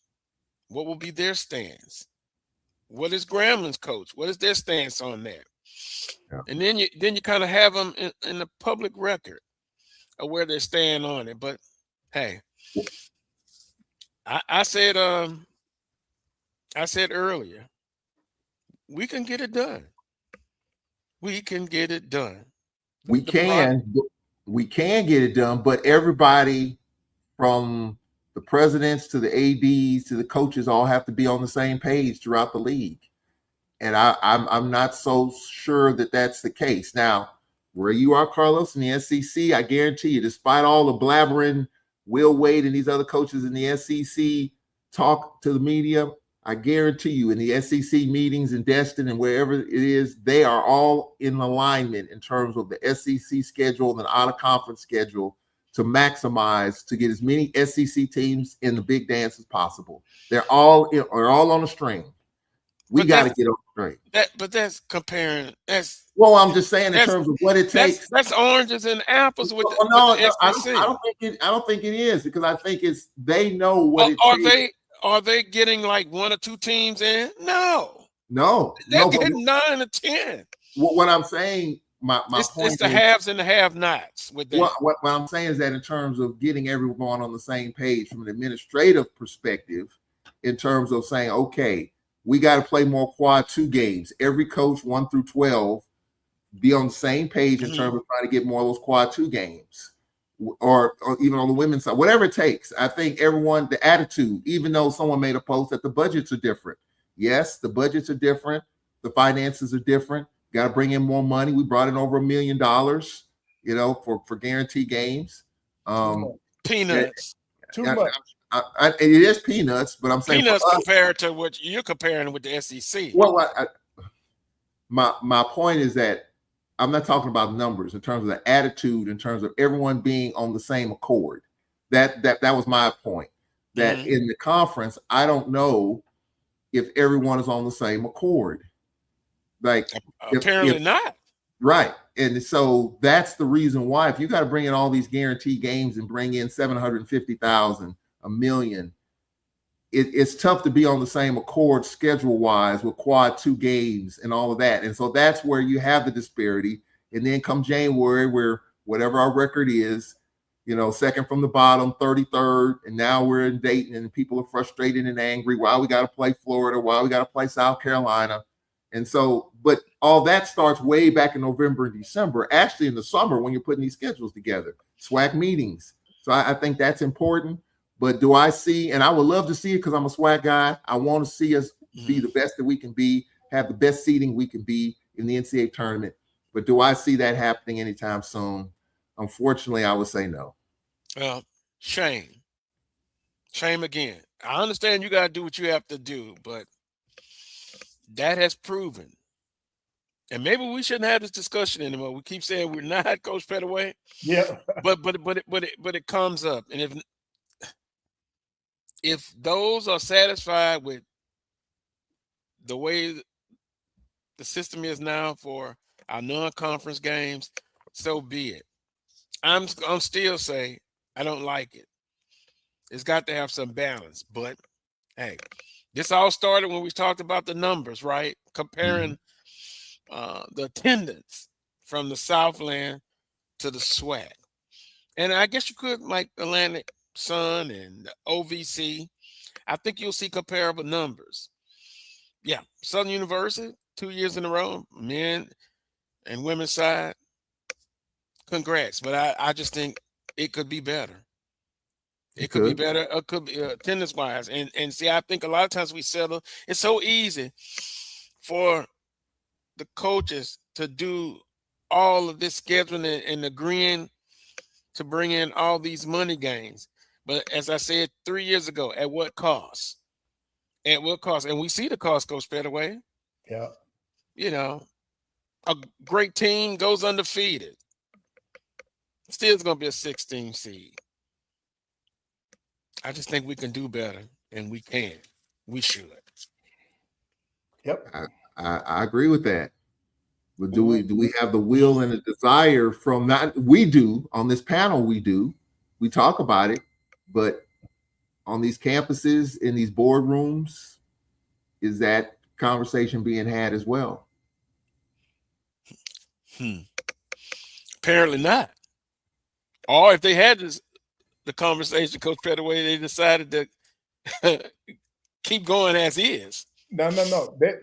What will be their stance? What is Gramblin's coach? What is their stance on that? Yeah. And then you kind of have them in the public record of where they stand on it. But hey, I said earlier, we can get it done. We can get it done. We can get it done, but everybody from the presidents to the ADs to the coaches all have to be on the same page throughout the league. And I'm not so sure that that's the case. Now, where you are, Carlos, in the SEC, I guarantee you, despite all the blabbering, Will Wade and these other coaches in the SEC talk to the media, I guarantee you in the SEC meetings in Destin and wherever it is, they are all in alignment in terms of the SEC schedule and the out-of-conference schedule to maximize, to get as many SEC teams in the big dance as possible. They're all on a string. We got to get on the string. But that's comparing. Well, I'm just saying in terms of what it takes. That's oranges and apples with the SEC. I don't think it is because I think they know what it takes. Are they getting like 1 or 2 teams in? No. They're getting 9 or 10. What I'm saying, my point it's the haves and the have-nots with that. What I'm saying is that in terms of getting everyone on the same page from an administrative perspective, in terms of saying, okay, we got to play more quad 2 games. Every coach 1 through 12 be on the same page in terms of trying to get more of those quad 2 games. Or even on the women's side, whatever it takes. I think everyone, the attitude, even though someone made a post that the budgets are different. Yes, the budgets are different. The finances are different. Got to bring in more money. We brought in over $1 million, for guaranteed games. Peanuts. Too much. It is peanuts, but I'm saying peanuts compared to what you're comparing with the SEC. Well, my point is that I'm not talking about numbers in terms of the attitude, in terms of everyone being on the same accord. That was my point. That in the conference, I don't know if everyone is on the same accord. Like apparently not. Right. And so that's the reason why if you got to bring in all these guaranteed games and bring in 750,000, $1 million, it's tough to be on the same accord schedule-wise with quad 2 games and all of that. And so that's where you have the disparity. And then come January, where whatever our record is, second from the bottom, 33rd, and now we're in Dayton and people are frustrated and angry. Why we got to play Florida? Why we got to play South Carolina? And so, but all that starts way back in November and December, actually in the summer when you're putting these schedules together, SWAC meetings. So I think that's important. But do I see, and I would love to see it because I'm a SWAC guy. I want to see us be the best that we can be, have the best seating we can be in the NCAA tournament. But do I see that happening anytime soon? Unfortunately, I would say no. Shame again. I understand you got to do what you have to do, but that has proven, and maybe we shouldn't have this discussion anymore. We keep saying we're not, Coach Pettaway. Yeah. but it comes up, and if those are satisfied with the way the system is now for our non-conference games, so be it. I'm still saying I don't like it. It's got to have some balance. But hey, this all started when we talked about the numbers, right? Comparing the attendance from the Southland to the SWAC. And I guess you could, like Atlantic Sun and OVC. I think you'll see comparable numbers. Yeah, Southern University, 2 years in a row, men and women's side. Congrats, but I just think it could be better. It could be better. It could be attendance-wise. And see, I think a lot of times we settle. It's so easy for the coaches to do all of this scheduling and agreeing to bring in all these money gains. But as I said 3 years ago, at what cost? At what cost? And we see the cost, Coach Pettaway. Yeah. You know, a great team goes undefeated. Still going to be a 16 seed. I just think we can do better, and we can. We should. Yep. I agree with that. But do we have the will and the desire from not? We do on this panel. We do. We talk about it, but on these campuses, in these boardrooms, is that conversation being had as well? Apparently not. Or if they had the conversation, Coach Pettaway, they decided to keep going as is. No.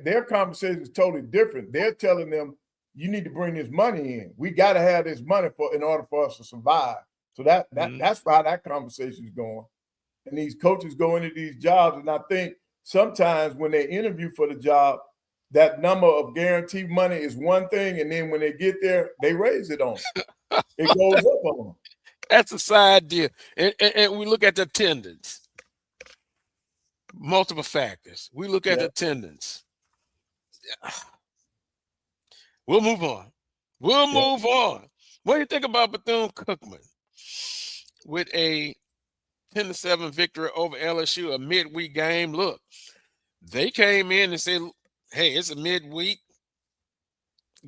Their conversation is totally different. They're telling them, you need to bring this money in. We got to have this money in order for us to survive. So that's how that conversation is going. And these coaches go into these jobs, and I think sometimes when they interview for the job, that number of guaranteed money is one thing, and then when they get there, they raise it on them. It goes up on them. That's a side deal. And we look at the attendance. Multiple factors. We look at the attendance. We'll move on. Move on. What do you think about Bethune-Cookman with a 10-7 victory over LSU, a midweek game? Look, they came in and said, hey, it's a midweek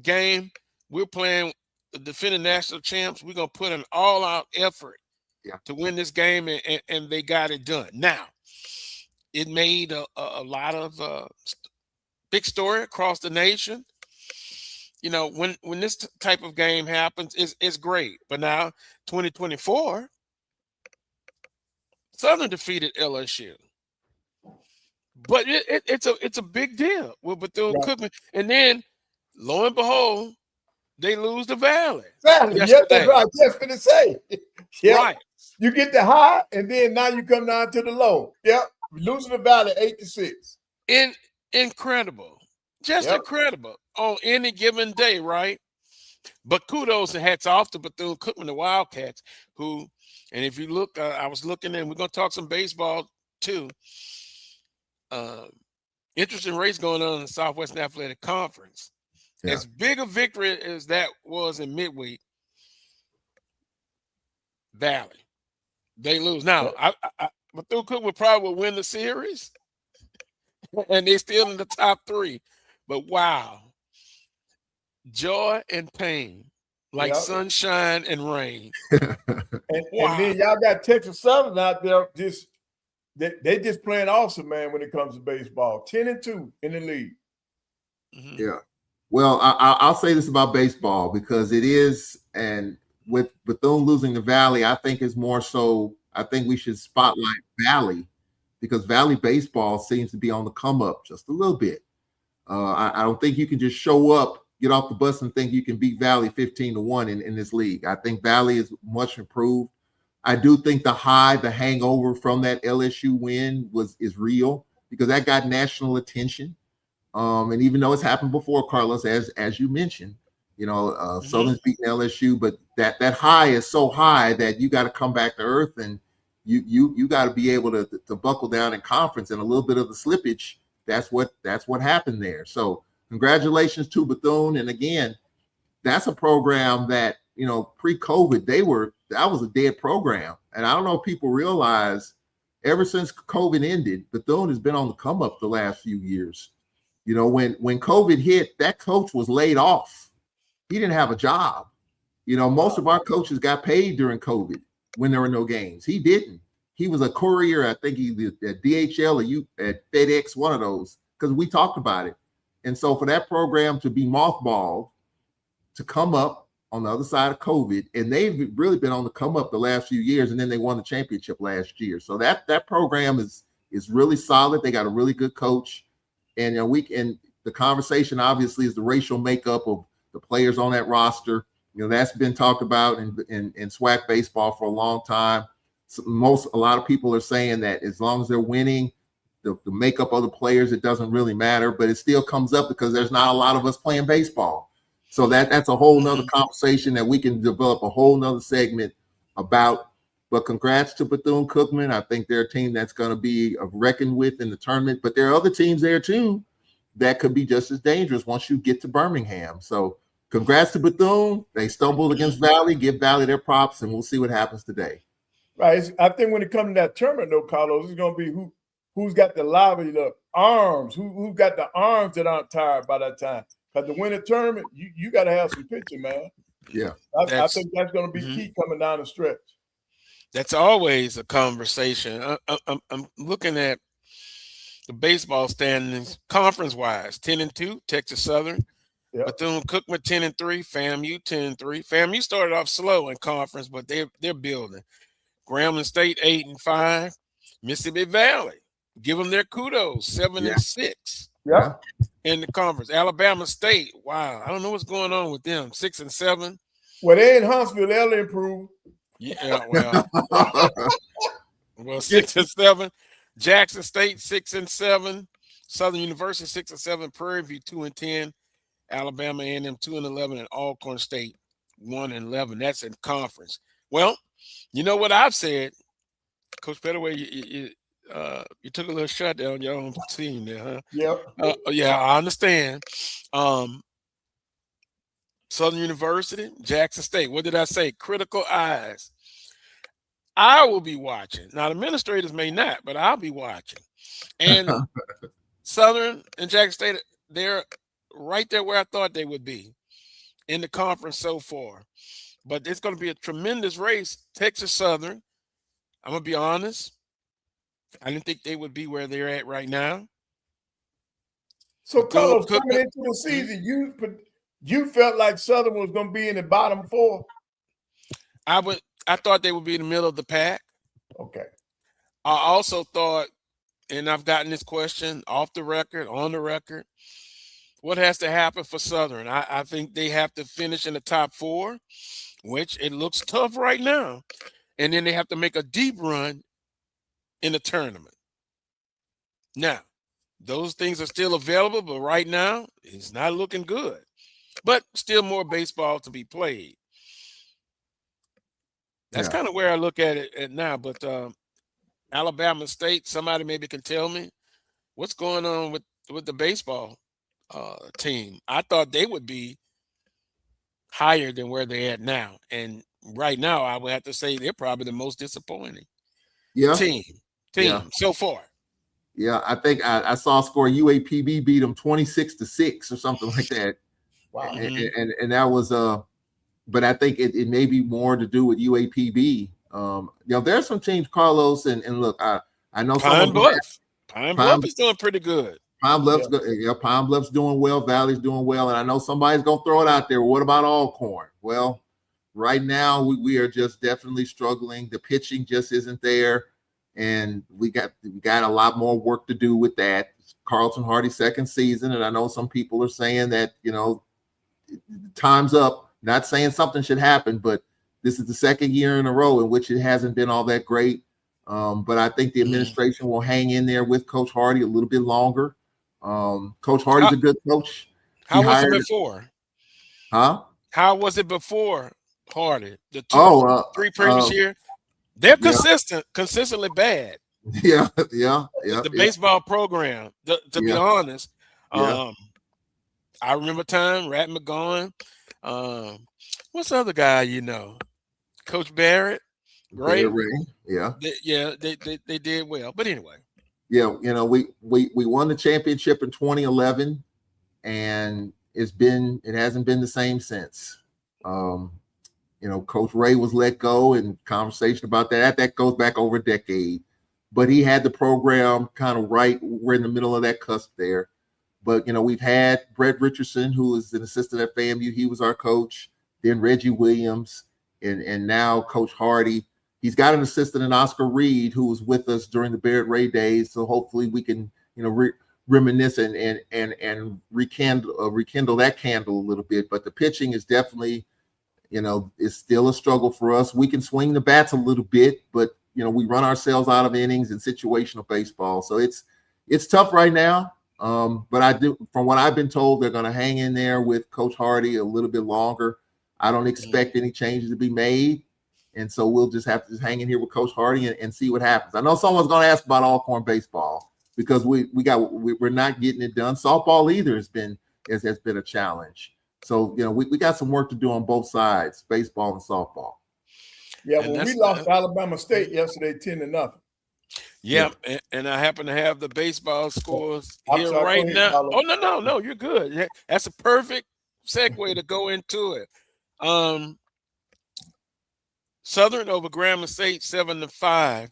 game. We're playing the defending national champs. We're going to put an all-out effort to win this game, and they got it done. Now, it made a lot of big story across the nation. You know, when this type of game happens, it's great. But now, 2024, Southern defeated LSU. But it's a big deal with Bethune-Cookman. And then, lo and behold, they lose the Valley. Yep, that's right. Just for to say. Yep. Right. You get the high, and then now you come down to the low. Yep. Losing the Valley 8-6. Incredible. Just incredible on any given day, right? But kudos and hats off to Bethune-Cookman, the Wildcats, who, and if you look, I was looking, and we're going to talk some baseball too. Interesting race going on in the Southwestern Athletic Conference. Yeah. As big a victory as that was in midweek, Valley, they lose. Now, Bethune-Cookman probably will win the series, and they're still in the top three. But wow, joy and pain, like sunshine and rain. And then y'all got Texas Southern out there. They just playing awesome, man. When it comes to baseball, 10-2 in the league. Mm-hmm. Yeah. Well, I'll say this about baseball because it is, and with Bethune losing the Valley, I think is more so. I think we should spotlight Valley because Valley baseball seems to be on the come up just a little bit. I don't think you can just show up, get off the bus, and think you can beat Valley 15-1 in this league. I think Valley is much improved. I do think the hangover from that LSU win is real because that got national attention. And even though it's happened before, Carlos, as you mentioned, you know, Southern's beating LSU, but that high is so high that you got to come back to earth and you got to be able to buckle down in conference, and a little bit of the slippage that's what happened there. So congratulations to Bethune. And again, that's a program that, you know, pre-COVID, that was a dead program. And I don't know if people realize, ever since COVID ended, Bethune has been on the come up the last few years. You know, when COVID hit, that coach was laid off. He didn't have a job. You know, most of our coaches got paid during COVID when there were no games. He didn't. He was a courier, I think he at DHL or at FedEx, one of those, because we talked about it. And so for that program to be mothballed, to come up on the other side of COVID, and they've really been on the come up the last few years, and then they won the championship last year. So that program is really solid. They got a really good coach. And the conversation obviously is the racial makeup of the players on that roster. You know, that's been talked about in SWAC baseball for a long time. So a lot of people are saying that as long as they're winning, the makeup of the players, it doesn't really matter, but it still comes up because there's not a lot of us playing baseball. So that's a whole nother conversation that we can develop a whole nother segment about. But congrats to Bethune-Cookman. I think they're a team that's going to be reckoned with in the tournament. But there are other teams there too that could be just as dangerous once you get to Birmingham. So congrats to Bethune. They stumbled against Valley. Give Valley their props, and we'll see what happens today. Right. I think when it comes to that tournament, though, Carlos, it's going to be who's got the lively arms, who got the arms that aren't tired by that time. Because to win a tournament, you got to have some pitching, man. Yeah. I think that's going to be key coming down the stretch. That's always a conversation. I'm looking at the baseball standings conference-wise. 10-2, Texas Southern. Yep. Bethune-Cookman 10-3, FAMU 10-3. FAMU started off slow in conference, but they're building. Grambling State 8-5. Mississippi Valley, give them their kudos, 7-6. Yeah. In the conference. Alabama State, wow, I don't know what's going on with them. 6-7. Well, they in Huntsville, they'll improve. Yeah, well, 6-7. Jackson State 6-7. Southern University 6-7. Prairie View 2-10. Alabama A&M 2-11, and Alcorn State 1-11. That's in conference. Well, you know what I've said, Coach Pettaway, you took a little shot down your own team there, huh? Yep. Yeah, I understand. Southern University, Jackson State. What did I say? Critical eyes. I will be watching. Now, the administrators may not, but I'll be watching. And Southern and Jackson State, they're right there where I thought they would be in the conference so far. But it's going to be a tremendous race. Texas Southern, I'm going to be honest, I didn't think they would be where they're at right now. So, Carlos, coming into the season, you felt like Southern was going to be in the bottom four? I thought they would be in the middle of the pack. Okay. I also thought, and I've gotten this question off the record, on the record, what has to happen for Southern? I think they have to finish in the top four, which it looks tough right now. And then they have to make a deep run in the tournament. Now, those things are still available, but right now it's not looking good. But still more baseball to be played. That's kind of where I look at it now. But Alabama State, somebody maybe can tell me what's going on with the baseball team. I thought they would be higher than where they're at now. And right now, I would have to say they're probably the most disappointing team so far. Yeah, I think I saw a score. UAPB beat them 26-6 or something like that. Wow. And that was but I think it may be more to do with UAPB. There's some teams, Carlos, and look, I know Pine Bluff is doing pretty good. Pine Bluff's doing well. Valley's doing well, and I know somebody's gonna throw it out there. What about Alcorn? Well, right now we are just definitely struggling. The pitching just isn't there, and we got a lot more work to do with that. It's Carlton Hardy's second season, and I know some people are saying that time's up. Not saying something should happen, but this is the second year in a row in which it hasn't been all that great. But I think the administration will hang in there with Coach Hardy a little bit longer. Coach Hardy's a good coach. How was it before? Huh? How was it before Hardy? The three previous year? They're consistently bad. Yeah. The baseball program. To be honest, I remember time Rat McGowan. What's the other guy you know? Coach Barrett. Great. They did well. But anyway. Yeah, we won the championship in 2011, and it hasn't been the same since. Coach Ray was let go, and conversation about that goes back over a decade. But he had the program kind of right. We're in the middle of that cusp there. But we've had Brett Richardson, who is an assistant at FAMU. He was our coach. Then Reggie Williams, and now Coach Hardy. He's got an assistant in Oscar Reed, who was with us during the Barrett Ray days. So hopefully we can, reminisce and rekindle that candle a little bit. But the pitching is definitely, is still a struggle for us. We can swing the bats a little bit, but we run ourselves out of innings in situational baseball. So it's tough right now. But from what I've been told, they're going to hang in there with Coach Hardy a little bit longer. I don't expect any changes to be made. And so we'll just have to hang in here with Coach Hardy and see what happens. I know someone's going to ask about Alcorn baseball because we're not getting it done. Softball either has been a challenge. So we got some work to do on both sides, baseball and softball. Yeah, well, we lost Alabama State yesterday 10-0. Yeah, and I happen to have the baseball scores here right now. Oh no, you're good. That's a perfect segue to go into it. Southern over Grambling State 7-5.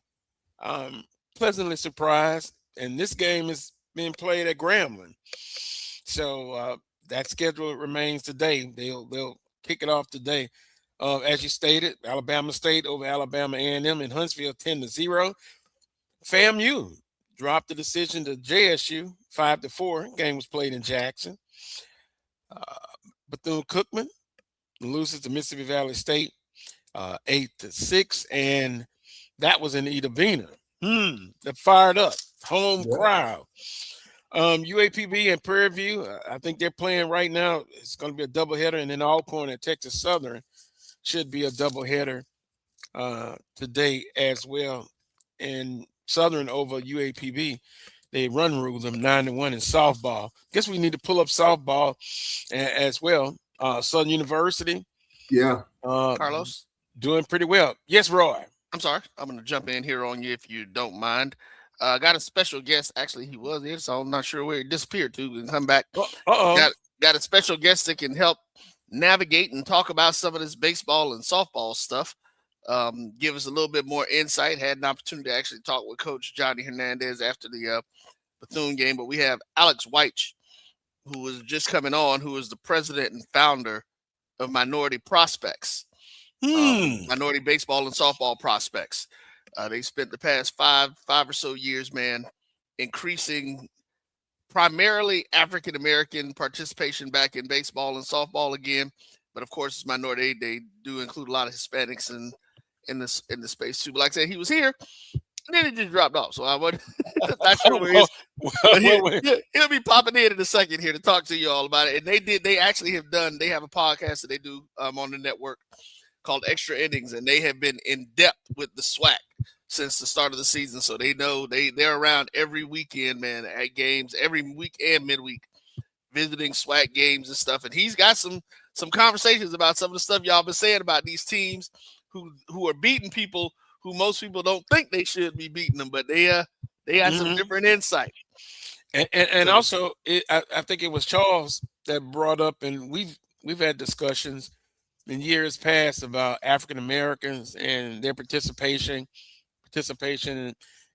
Pleasantly surprised, and this game is being played at Grambling, so that schedule remains today. They'll kick it off today. As you stated, Alabama State over Alabama A&M in Huntsville 10-0. FAMU dropped the decision to JSU 5-4. Game was played in Jackson. Bethune-Cookman loses to Mississippi Valley State 8-6, and that was in Edavina. They're fired up. Home crowd. UAPB and Prairie View, I think they're playing right now. It's going to be a doubleheader, and then Alcorn and Texas Southern should be a doubleheader today as well. And Southern over UAPB, they run rule them 9-1 in softball. Guess we need to pull up softball as well. Southern University. Yeah. Carlos? Doing pretty well. Yes, Roy. I'm sorry. I'm going to jump in here on you if you don't mind. Got a special guest. Actually, he was here, so I'm not sure where he disappeared to and come back. Got a special guest that can help navigate and talk about some of this baseball and softball stuff. Give us a little bit more insight. Had an opportunity to actually talk with Coach Johnny Hernandez after the Bethune game, but we have Alex Wyche, who was just coming on, who is the president and founder of Minority Prospects. Minority baseball and softball prospects. They spent the past five or so years, man, increasing primarily African American participation back in baseball and softball again. But of course, it's minority. They do include a lot of Hispanics in the space too. But like I said, he was here, and then he just dropped off. So I wasn't not sure where he is. He'll be popping in a second here to talk to you all about it. And they actually have a podcast that they do on the network called Extra Innings, and they have been in depth with the SWAC since the start of the season. So they know they're around every weekend, man, at games, every week and midweek, visiting SWAC games and stuff. And he's got some conversations about some of the stuff y'all been saying about these teams who are beating people who most people don't think they should be beating them, but they got some different insight. And also, I think it was Charles that brought up, and we've had discussions in years past about African Americans and their participation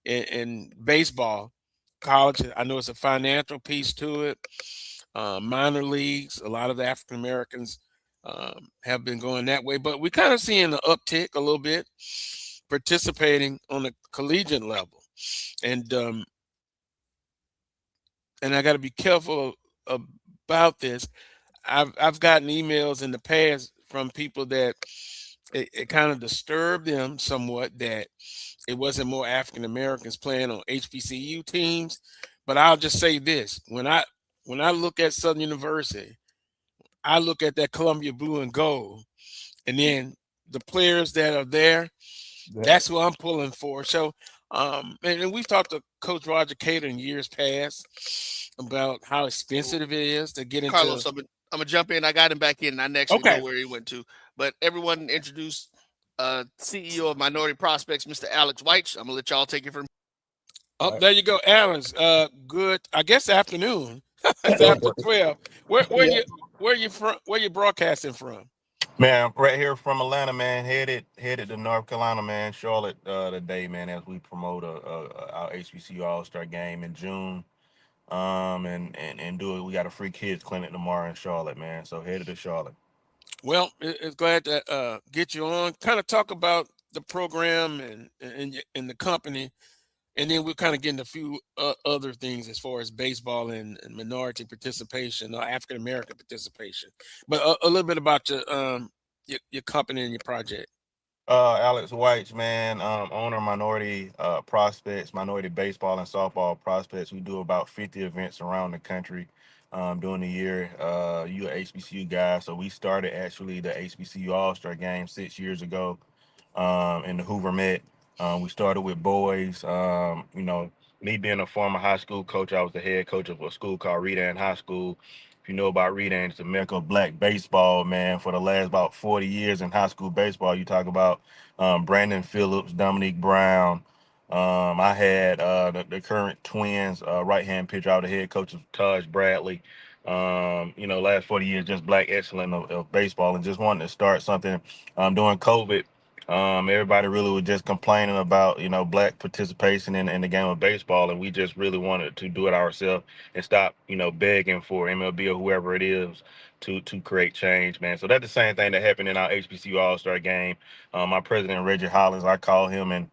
in baseball, college. I know it's a financial piece to it. Minor leagues, a lot of the African Americans have been going that way, but we're kind of seeing an uptick a little bit, participating on the collegiate level, and I got to be careful about this. I've gotten emails in the past from people that it kind of disturbed them somewhat that it wasn't more African Americans playing on HBCU teams. But I'll just say this: when I look at Southern University, I look at that Columbia blue and gold, and then the players that are there. That's what I'm pulling for. So And we've talked to Coach Roger Cater in years past about how expensive it is to get into. Carlos, I'm gonna jump in. I got him back in. I actually know where he went to. But everyone introduce CEO of Minority Prospects, Mr. Alex Wyche. I'm gonna let y'all take it from. Oh, there you go, Alex. Good. I guess afternoon. It's after 12. Where you from? Where you broadcasting from? Man, right here from Atlanta, man. Headed to North Carolina, man. Charlotte today, man, as we promote our HBCU All-Star game in June. And do it. We got a free kids clinic tomorrow in Charlotte, man. So headed to Charlotte. Well, it's glad to get you on. Kind of talk about the program and the company, and then we'll kind of get into a few other things as far as baseball and minority participation or African American participation. But a little bit about your company and your project. Alex Wyche, man, owner Minority Prospects, Minority Baseball and Softball Prospects. We do about 50 events around the country during the year. You a HBCU guy, so we started actually the HBCU All-Star Game 6 years ago in the Hoover Met. We started with boys. Me being a former high school coach, I was the head coach of a school called Redan High School. If you know about Redan, it's the mecca of black baseball, man. For the last about 40 years in high school baseball, you talk about Brandon Phillips, Dominique Brown. I had the current Twins right-hand pitcher, I was the head coach of Taj Bradley. Last 40 years, just black excellence of baseball, and just wanted to start something during COVID. Everybody really was just complaining about, black participation in the game of baseball, and we just really wanted to do it ourselves and stop, begging for MLB or whoever it is to create change, man. So that's the same thing that happened in our HBCU All-Star game. My president, Reggie Hollins, I called him, and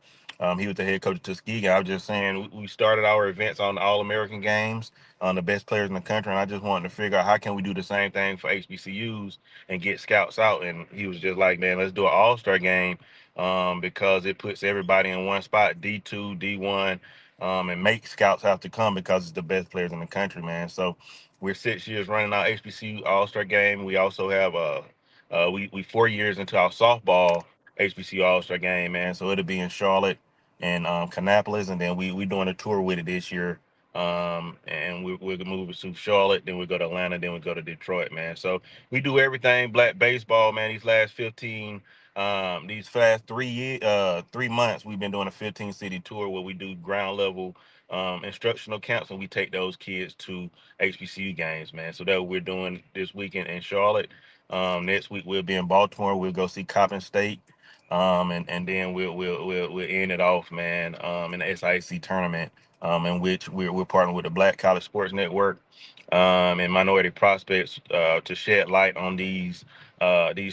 he was the head coach of Tuskegee. I was just saying we started our events on the All-American games, on the best players in the country, and I just wanted to figure out how can we do the same thing for HBCUs and get scouts out. And he was just like, man, let's do an All-Star game because it puts everybody in one spot, D2, D1, and make scouts have to come because it's the best players in the country, man. So we're 6 years running our HBCU All-Star game. We also have we 4 years into our softball HBCU All-Star game, man. So it'll be in Charlotte and Kannapolis, and then we doing a tour with it this year. And we're gonna move to Charlotte, then we go to Atlanta, then we go to Detroit, man. So we do everything black baseball, man. These last 3 months, we've been doing a 15 city tour where we do ground level instructional camps, and we take those kids to HBCU games, man. So that we're doing this weekend in Charlotte. Next week we'll be in Baltimore. We'll go see Coppin State. And then we'll end it off, man, in the SIAC tournament, in which we're partnering with the Black College Sports Network and Minority Prospects to shed light on these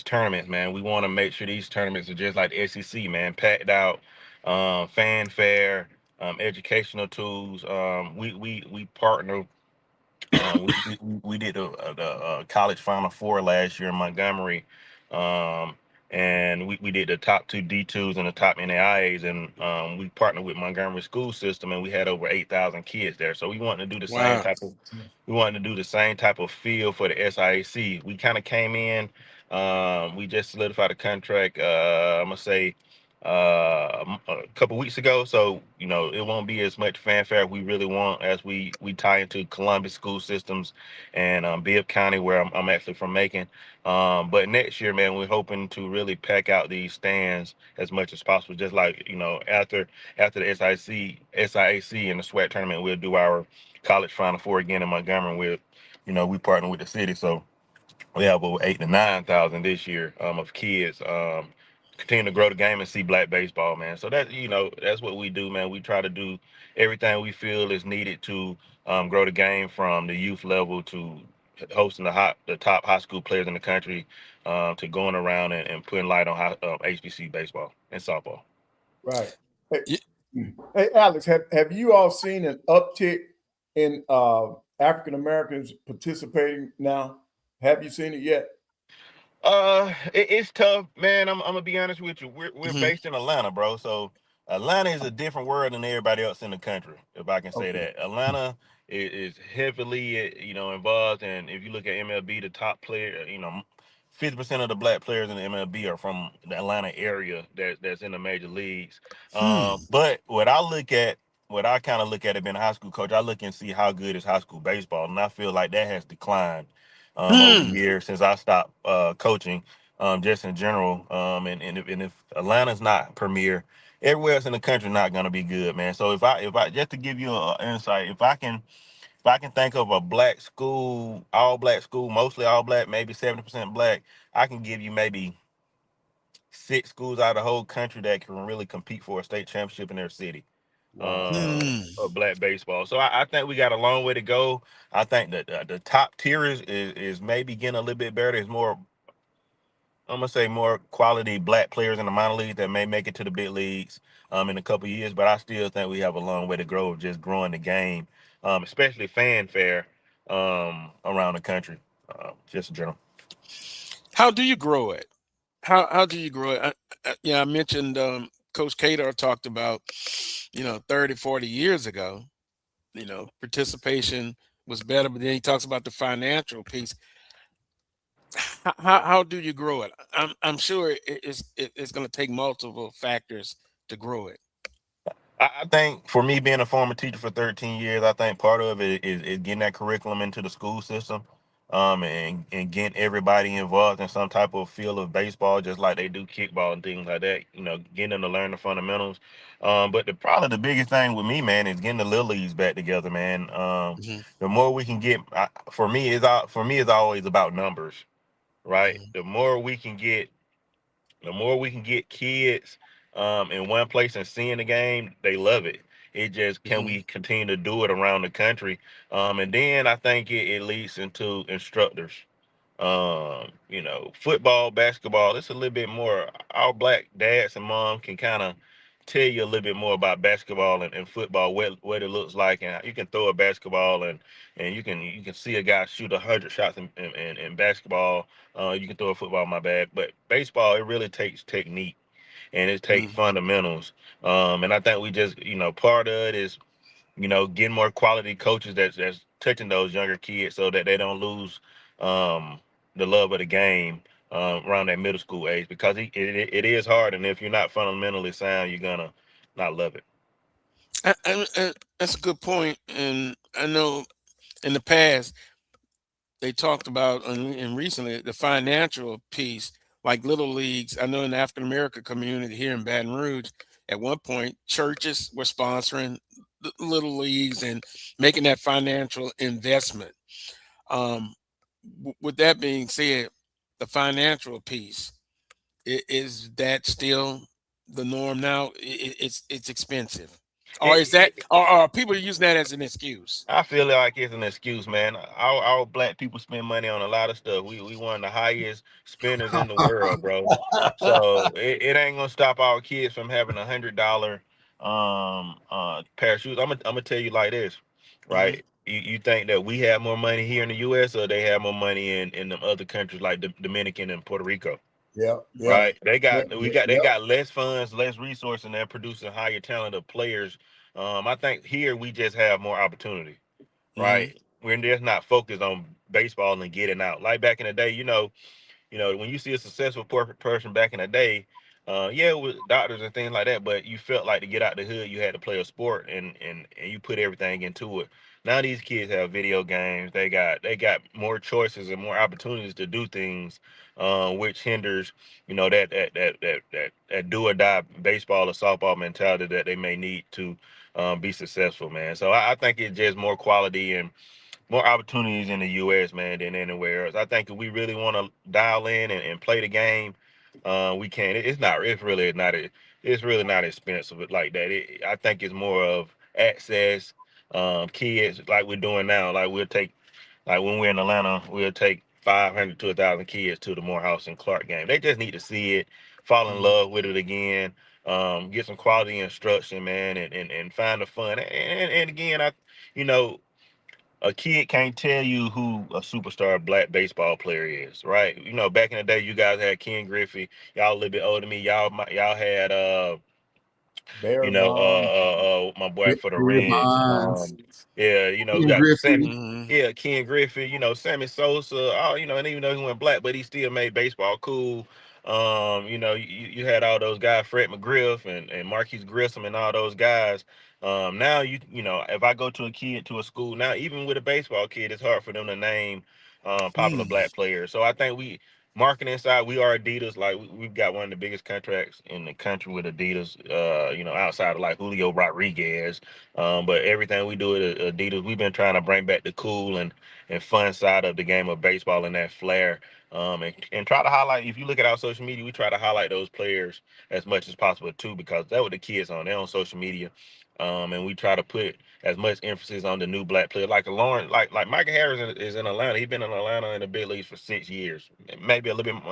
tournaments, man. We want to make sure these tournaments are just like the SEC, man, packed out, fanfare, educational tools. We partner. We did the college Final Four last year in Montgomery, and we did the top two D2s and the top NAIAs, and we partnered with Montgomery school system, and we had over 8,000 kids there. So we wanted to do the same type of feel for the SIAC. We kind of came in, we just solidified a contract. I'm gonna say a couple weeks ago, so it won't be as much fanfare we really want as we tie into Columbus school systems and Bibb County, where I'm actually from Macon. But next year, man, we're hoping to really pack out these stands as much as possible. Just like after the SIAC and the SWAC tournament, we'll do our college Final Four again in Montgomery. We partner with the city, so we have over 8,000 to 9,000 this year of kids. Continue to grow the game and see black baseball, man. So that's what we do, man. We try to do everything we feel is needed to grow the game, from the youth level to hosting the top high school players in the country, to going around and putting light on HBC baseball and softball. Right. Hey, Alex, have you all seen an uptick in African Americans participating now? Have you seen it yet? It's tough, man. I'm gonna be honest with you. We're based in Atlanta, bro. So Atlanta is a different world than everybody else in the country, if I can say that. Atlanta is heavily, involved, and if you look at MLB, the top player, 50% of the black players in the MLB are from the Atlanta area that's in the major leagues. But what I kind of look at it being a high school coach, I look and see how good is high school baseball, and I feel like that has declined over the years since I stopped coaching, just in general. And if Atlanta's not premier, everywhere else in the country not going to be good, man. So if I just to give you an insight, if I can think of a black school, all black school, mostly all black, maybe 70% black, I can give you maybe 6 schools out of the whole country that can really compete for a state championship in their city. Of black baseball. So I think we got a long way to go. I think that the top tier is maybe getting a little bit better. There's more, I'm gonna say, more quality black players in the minor leagues that may make it to the big leagues in a couple of years. But I still think we have a long way to grow of just growing the game, especially fanfare around the country, just in general. How do you grow it? How do you grow it? I mentioned Coach Kadar talked about, 30, 40 years ago, participation was better, but then he talks about the financial piece. How do you grow it? I'm sure it's going to take multiple factors to grow it. I think for me, being a former teacher for 13 years, I think part of it is getting that curriculum into the school system, and getting everybody involved in some type of field of baseball, just like they do kickball and things like that. Getting them to learn the fundamentals. But probably the biggest thing with me, man, is getting the little leagues back together, man. The more we can get, for me, it's always about numbers, right? The more we can get kids in one place and seeing the game, they love it. It just, can we continue to do it around the country? And then I think it leads into instructors. Football, basketball, it's a little bit more. Our black dads and mom can kind of tell you a little bit more about basketball and football, what it looks like, and you can throw a basketball and you can see a guy shoot 100 shots in basketball. You can throw a football, my bad, but baseball, it really takes technique and it takes fundamentals. And I think we just, part of it is, getting more quality coaches that's touching those younger kids so that they don't lose the love of the game around that middle school age, because it is hard, and if you're not fundamentally sound, you're gonna not love it. That's a good point, and I know in the past they talked about, and recently, the financial piece, like little leagues. I know in the African American community here in Baton Rouge, at one point, churches were sponsoring little leagues and making that financial investment. With that being said, the financial piece, is that still the norm now? It's expensive, or are people using that as an excuse? I feel like it's an excuse, man. Our black people spend money on a lot of stuff. We one of the highest spenders in the world, bro. So it ain't gonna stop our kids from having $100 pair of shoes. I'm gonna tell you like this, right? You think that we have more money here in the U.S. or they have more money in them other countries like the Dominican and Puerto Rico? Yeah. Right. They got less funds, less resources, and they're producing higher talented players. I think here we just have more opportunity, right? We're just not focused on baseball and getting out. Like back in the day, when you see a successful person back in the day, with doctors and things like that, but you felt like to get out the hood, you had to play a sport and you put everything into it. Now these kids have video games. They got more choices and more opportunities to do things, which hinders, that do or die baseball or softball mentality that they may need to be successful, man. So I think it's just more quality and more opportunities in the U.S., man, than anywhere else. I think if we really want to dial in and play the game, we can. It's really not expensive like that. I think it's more of access. Kids, like we're doing now, like when we're in Atlanta, we'll take 500 to 1,000 kids to the Morehouse and Clark game. They just need to see it, fall in love with it again, get some quality instruction, man, and find the fun. And again, a kid can't tell you who a superstar black baseball player is, right? Back in the day, you guys had Ken Griffey. Y'all a little bit older than me. Y'all had Barry Bonds. My boy for the Barry Reds. Bonds. We Ken got Griffey. Ken Griffey, Sammy Sosa, and even though he went black, but he still made baseball cool. You had all those guys, Fred McGriff and Marquise Grissom and all those guys. Now if I go to a school now, even with a baseball kid, it's hard for them to name popular black players. So I think marketing side, we are Adidas. Like we've got one of the biggest contracts in the country with Adidas. Outside of like Julio Rodriguez, but everything we do at Adidas, we've been trying to bring back the cool and fun side of the game of baseball and that flair. And try to highlight. If you look at our social media, we try to highlight those players as much as possible too, because that's what the kids on. They're on social media, and we try to put as much emphasis on the new black players, like Lauren, like Michael Harris is in Atlanta. He's been in Atlanta in the big leagues for 6 years, maybe a little bit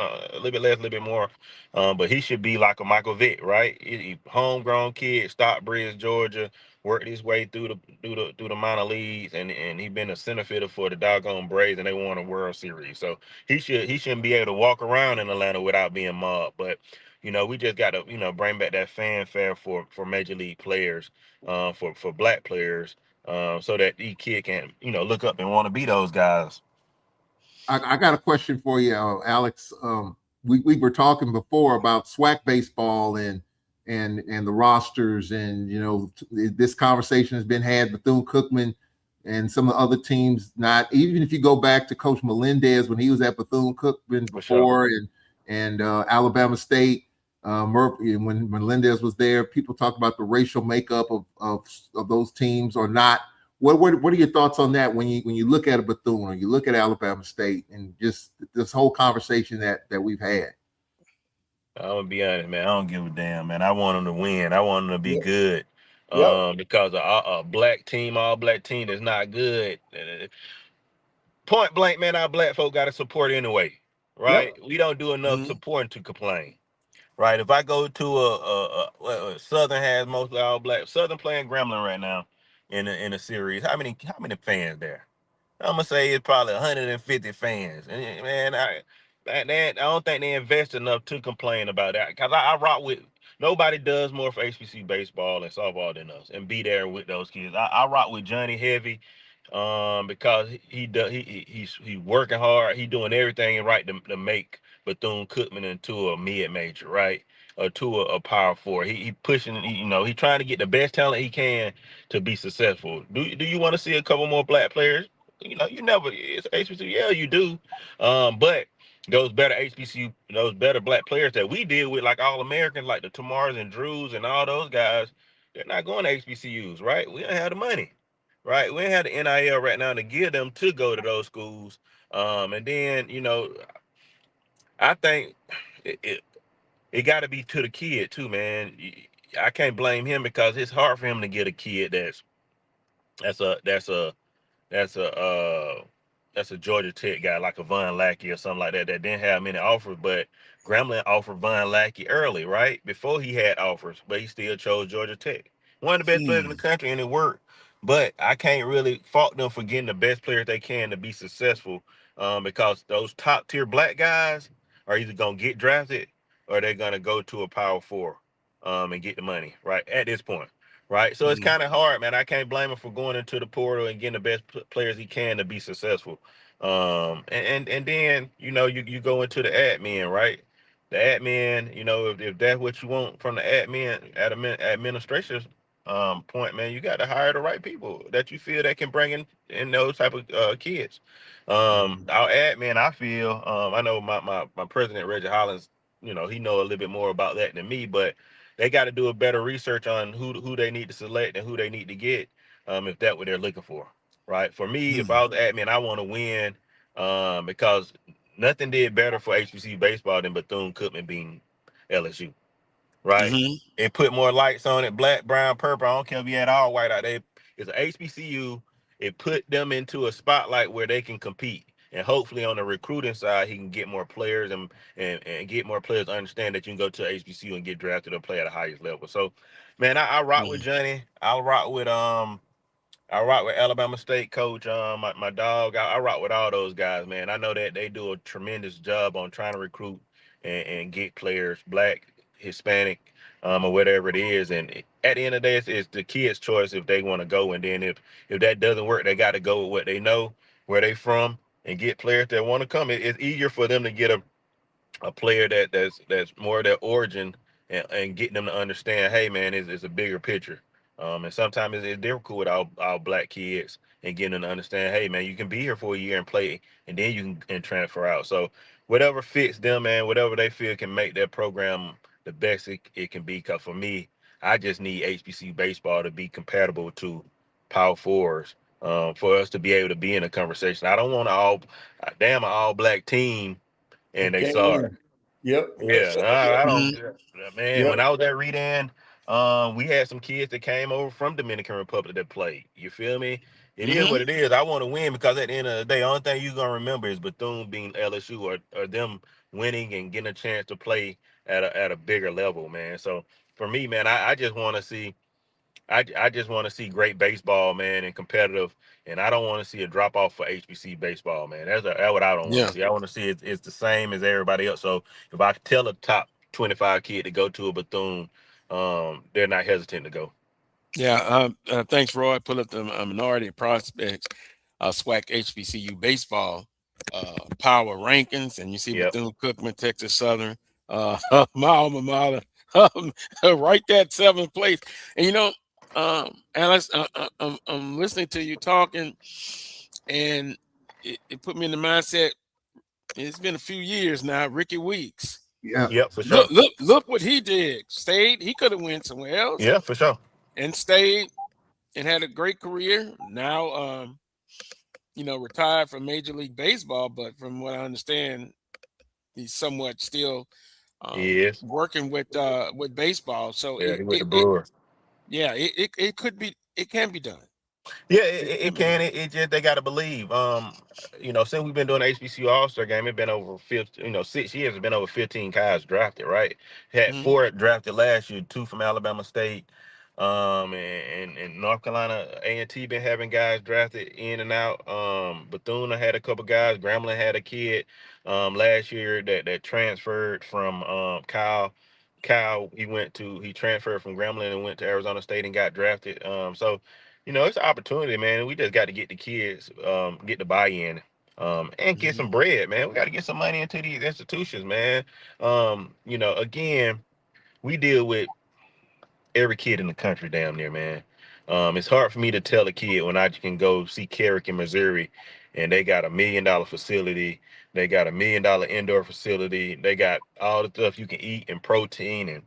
less, a little bit more, but he should be like a Michael Vick, right? Homegrown kid, Stockbridge, Georgia, worked his way through the minor leagues, and he been a center fielder for the doggone Braves, and they won a World Series. So he shouldn't be able to walk around in Atlanta without being mobbed. But we just got to bring back that fanfare for major league players, for black players, so that these kids can look up and want to be those guys. I got a question for you, Alex. We were talking before about SWAC baseball and the rosters, and this conversation has been had. Bethune-Cookman and some of the other teams. Not even if you go back to Coach Melendez when he was at Bethune-Cookman before, and Alabama State. When Melendez was there, people talk about the racial makeup of those teams or not. What are your thoughts on that when you look at a Bethune or you look at Alabama State and just this whole conversation that we've had? I'm gonna be honest, man. I don't give a damn, man. I want them to win. I want them to be good. Because a black team, all black team is not good. Point blank, man, our black folk got to support anyway, right? We don't do enough supporting to complain. Right, if I go to a Southern has mostly all black. Southern playing Gremlin right now in a series. How many fans there? I'm gonna say it's probably 150 fans. And man, I don't think they invest enough to complain about that. Cause I rock with nobody does more for HBC baseball and softball than us, and be there with those kids. I rock with Johnny heavy, because he's working hard. He doing everything right to make Bethune-Cookman into a mid-major, right? Or to a power four. He pushing, he trying to get the best talent he can to be successful. Do you want to see a couple more black players? You never, it's HBCU, yeah, you do. But those better HBCU, those better black players that we deal with, like All-Americans, like the Tamars and Drews and all those guys, they're not going to HBCUs, right? We don't have the money. Right, we ain't had the NIL right now to give them to go to those schools, and then I think it got to be to the kid too, man. I can't blame him because it's hard for him to get a kid that's a that's a Georgia Tech guy like a Von Lackey or something like that didn't have many offers, but Gremlin offered Von Lackey early, right before he had offers, but he still chose Georgia Tech. One of the best players in the country, and it worked. But I can't really fault them for getting the best players they can to be successful, because those top tier black guys are either gonna get drafted or they're gonna go to a power four, and get the money right at this point. Right, so it's kind of hard, man. I can't blame him for going into the portal and getting the best players he can to be successful. And then you go into the admin, right? The admin, if that's what you want from the admin administration point, man, you got to hire the right people that you feel that can bring in those type of kids. Our admin, I feel, I know my president Reggie Hollins, he know a little bit more about that than me, but they got to do a better research on who they need to select and who they need to get, if that's what they're looking for. Right. For me, if I was admin, I want to win, because nothing did better for HBCU baseball than Bethune-Cookman being LSU. Right. It put more lights on it. Black, brown, purple. I don't care if you had all white out there. It's an HBCU. It put them into a spotlight where they can compete. And hopefully on the recruiting side, he can get more players and get more players to understand that you can go to HBCU and get drafted or play at the highest level. So, man, I rock with Johnny. I rock with Alabama State coach, my dog. I rock with all those guys, man. I know that they do a tremendous job on trying to recruit and get players, black Hispanic, or whatever it is. And at the end of the day, it's the kid's choice if they want to go. And then if that doesn't work, they got to go with what they know, where they from, and get players that want to come. It's easier for them to get a player that's more of their origin, and getting them to understand, hey man, it's a bigger picture. And sometimes it's difficult with our black kids, and getting them to understand, hey man, you can be here for a year and play, and then you can transfer out. So whatever fits them, man, whatever they feel can make their program the best it can be. Because for me, I just need HBCU baseball to be compatible to Power Fours, for us to be able to be in a conversation. I don't want an all black team and they saw it. Yep. Yeah, I don't, man. Yep. When I was at Redan, we had some kids that came over from Dominican Republic that played. You feel me? It is what it is. I want to win, because at the end of the day, the only thing you're gonna remember is Bethune being LSU, or them winning and getting a chance to play at a bigger level, man. So for me, man, I just want to see. I just want to see great baseball, man, and competitive, and I don't want to see a drop off for HBC baseball, man. That's what I don't want to see. I want to see it's the same as everybody else. So if I tell a top 25 kid to go to a Bethune, they're not hesitant to go. Yeah, thanks, Roy. Pull up the minority prospects, SWAC HBCU baseball power rankings, and you see Bethune-Cookman, Texas Southern, my alma mater, right there at 7th place. And Alex, I'm listening to you talking, and it put me in the mindset. It's been a few years now. Ricky Weeks. Yeah. Yep, for sure. Look what he did. Stayed. He could have went somewhere else. Yeah, for sure. And stayed and had a great career. Now, retired from Major League Baseball, but from what I understand, he's somewhat still working with baseball. So yeah, with the Brewers. It could be. It can be done. Yeah, it can. It just, they got to believe. Since we've been doing the HBCU All-Star game, it's been over 6 years. It's been over 15 guys drafted, right? Had 4 drafted last year, 2 from Alabama State, and North Carolina A&T been having guys drafted in and out. Bethune had a couple guys. Grambling had a kid last year that transferred from Kyle, he transferred from Grambling and went to Arizona State and got drafted. It's an opportunity, man. We just got to get the kids, get the buy-in, and get some bread, man. We got to get some money into these institutions, man. Again, we deal with every kid in the country damn near, man. It's hard for me to tell a kid when I can go see Carrick in Missouri, and they got $1 million facility. They got $1 million indoor facility. They got all the stuff you can eat and protein, and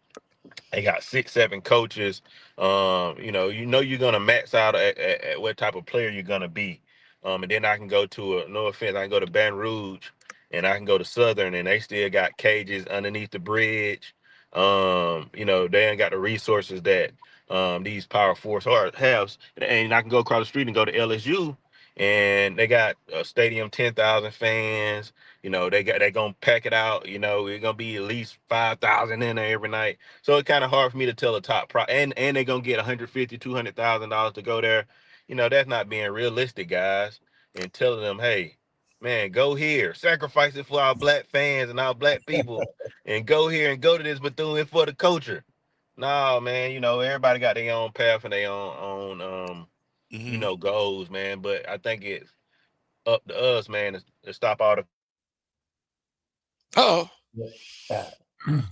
they got 6-7 coaches. You're gonna max out at what type of player you're gonna be. And then I can go to no offense, I can go to Baton Rouge, and I can go to Southern, and they still got cages underneath the bridge. They ain't got the resources that these Power Fours have. And I can go across the street and go to LSU, and they got a stadium, 10,000 fans. They gonna pack it out. It's gonna be at least 5,000 in there every night. So it's kind of hard for me to tell a top and they're gonna get $150,000-$200,000 to go there. That's not being realistic, guys. And telling them, hey, man, go here, sacrifice it for our black fans and our black people, and go here and go to this, but do it for the culture. No, man. Everybody got their own path and their own goals, man. But I think it's up to us, man, to stop all the.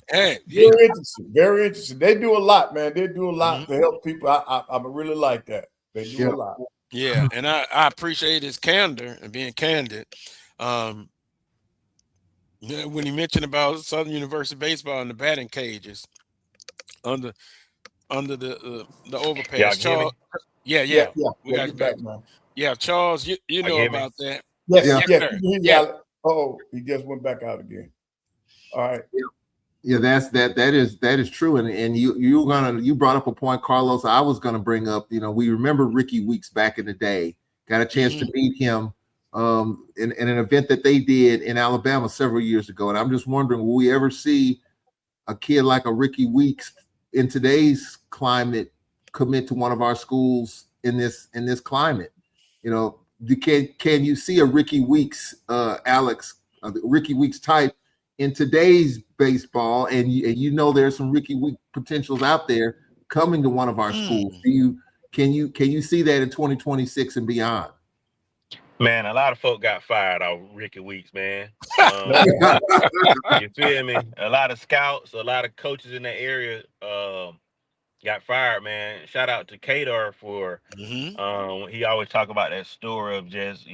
Hey, very interesting. Very interesting. They do a lot, man. They do a lot to help people. I really like that. They do a lot. Yeah, and I appreciate his candor and being candid. When he mentioned about Southern University baseball and the batting cages under the overpass, Charles. Yeah. We got you back, man. Yeah, Charles, you know about that. Yes. Yeah. Oh, he just went back out again. All right. Yeah, that is true. And you brought up a point, Carlos, I was gonna bring up. We remember Ricky Weeks back in the day. Got a chance to meet him in an event that they did in Alabama several years ago. And I'm just wondering, will we ever see a kid like a Ricky Weeks in today's climate commit to one of our schools in this climate? Can you see a Ricky Weeks, Alex, Ricky Weeks type in today's baseball, and you know there's some Ricky Week potentials out there coming to one of our schools. Can you see that in 2026 and beyond? Man, a lot of folk got fired off Ricky Weeks, man. You feel me? A lot of scouts, a lot of coaches in that area got fired, man. Shout out to Kadar for he always talk about that story of just,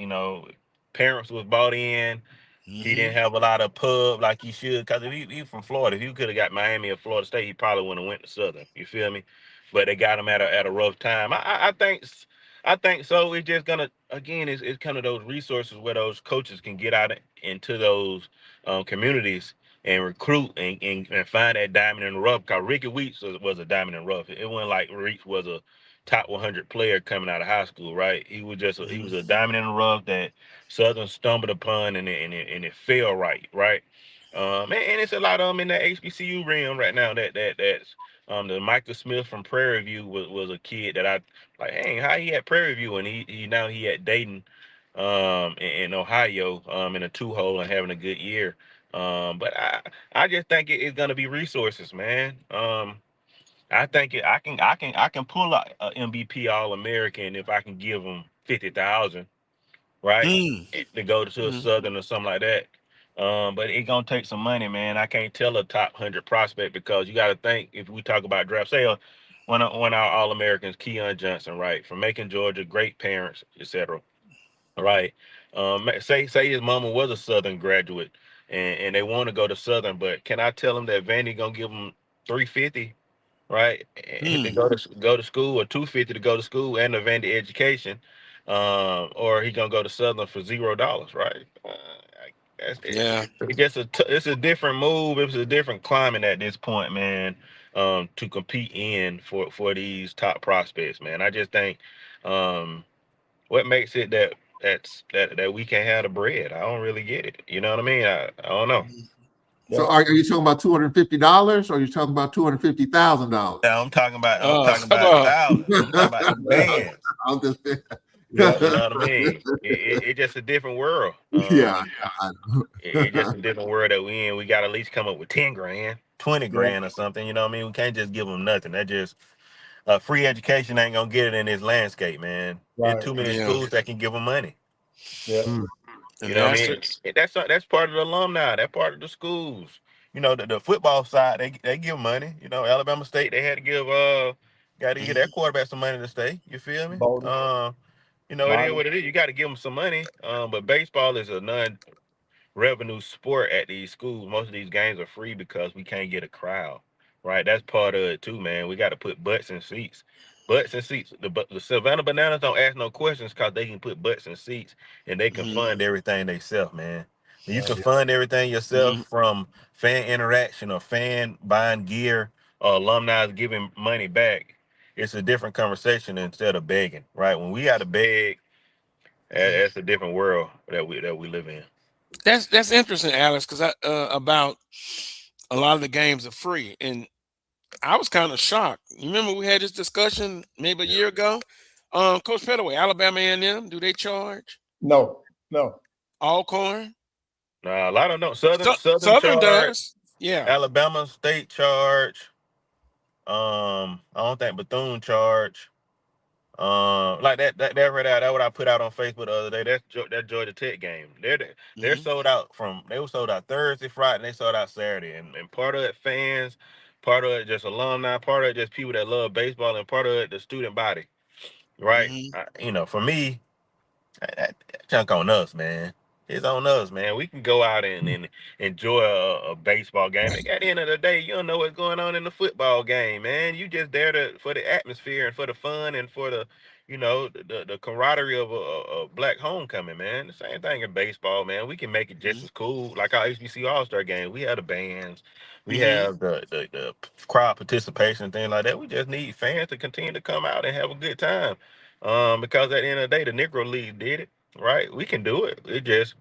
parents was bought in. He didn't have a lot of pub like he should, because if he from Florida, if he could have got Miami or Florida State, he probably wouldn't have went to Southern. You feel me? But they got him at a rough time. I think so. It's just gonna, again, it's kind of those resources where those coaches can get out into those communities and recruit and find that diamond in the rough. Because Ricky Weeks was a diamond in the rough. It wasn't like Reach was a top 100 player coming out of high school, right? He was just he was a diamond in the rough that Southern stumbled upon, and it fell right. And it's a lot of them in the HBCU realm right now. That's the Michael Smith from Prairie View was a kid that I like. Hey, how he at Prairie View, and he at Dayton, in Ohio, in a 2-hole and having a good year. But I just think it's gonna be resources, man. I think I can pull out an MVP All-American if I can give him 50,000, right? To go to a Southern or something like that. But it's gonna take some money, man. I can't tell a top 100 prospect, because you got to think, if we talk about draft, say one of our All-Americans, Keon Johnson, right, from Macon, Georgia, great parents, etc. Right. Say his mama was a Southern graduate, and they want to go to Southern, but can I tell him that Vanny gonna give him 350? Right, and to go to school, or 250 to go to school and the Vandy education, or he gonna go to Southern for $0, right? It's a different move. It's a different climate at this point, man. To compete in for these top prospects, man. I just think, what makes it that we can't have the bread? I don't really get it. You know what I mean? I don't know. So are you talking about $250, or are you talking about $250,000? Yeah, I'm talking about thousands. I'm talking about the bands. I'm just you know what I mean? It's just a different world. It's just a different world that we in. We got to at least come up with 10 grand, 20 grand or something. You know what I mean? We can't just give them nothing. That just free education ain't gonna get it in this landscape, man. There's too many schools that can give them money. You know what I mean? That's part of the alumni. That's part of the schools. The football side, they give money. Alabama State, they had to give got to give their quarterback some money to stay. You feel me? It is what it is. You got to give them some money. But baseball is a non-revenue sport at these schools. Most of these games are free because we can't get a crowd. Right? That's part of it too, man. We got to put butts in seats. Butts and seats. The Savannah Bananas don't ask no questions, because they can put butts in seats, and they can fund everything themselves, man. When you can fund everything yourself, from fan interaction or fan buying gear or alumni giving money back, it's a different conversation instead of begging, right? When we got to beg, that's a different world that we live in. That's interesting, Alex, because about a lot of the games are free, and I was kind of shocked. You remember we had this discussion maybe a year ago? Coach Pettaway, Alabama A&M, do they charge? No. Alcorn? Nah, a lot of them. Southern charge, does. Yeah. Alabama State charge. I don't think Bethune charge. Like that right there. That's what I put out on Facebook the other day. That's that Georgia Tech game. They're sold out they were sold out Thursday, Friday, and they sold out Saturday. And part of it fans, part of it just alumni, part of it just people that love baseball, and part of it the student body. Right? For me, that chunk on us, man. It's on us, man. We can go out and enjoy a baseball game. At the end of the day, you don't know what's going on in the football game, man. You just there for the atmosphere and for the fun and for the, the camaraderie of a black homecoming, man. The same thing in baseball, man. We can make it just as cool. Like our HBCU All-Star game, we have the bands, we have the crowd participation, things like that. We just need fans to continue to come out and have a good time. Because at the end of the day, the Negro League did it. Right, we can do it. It just,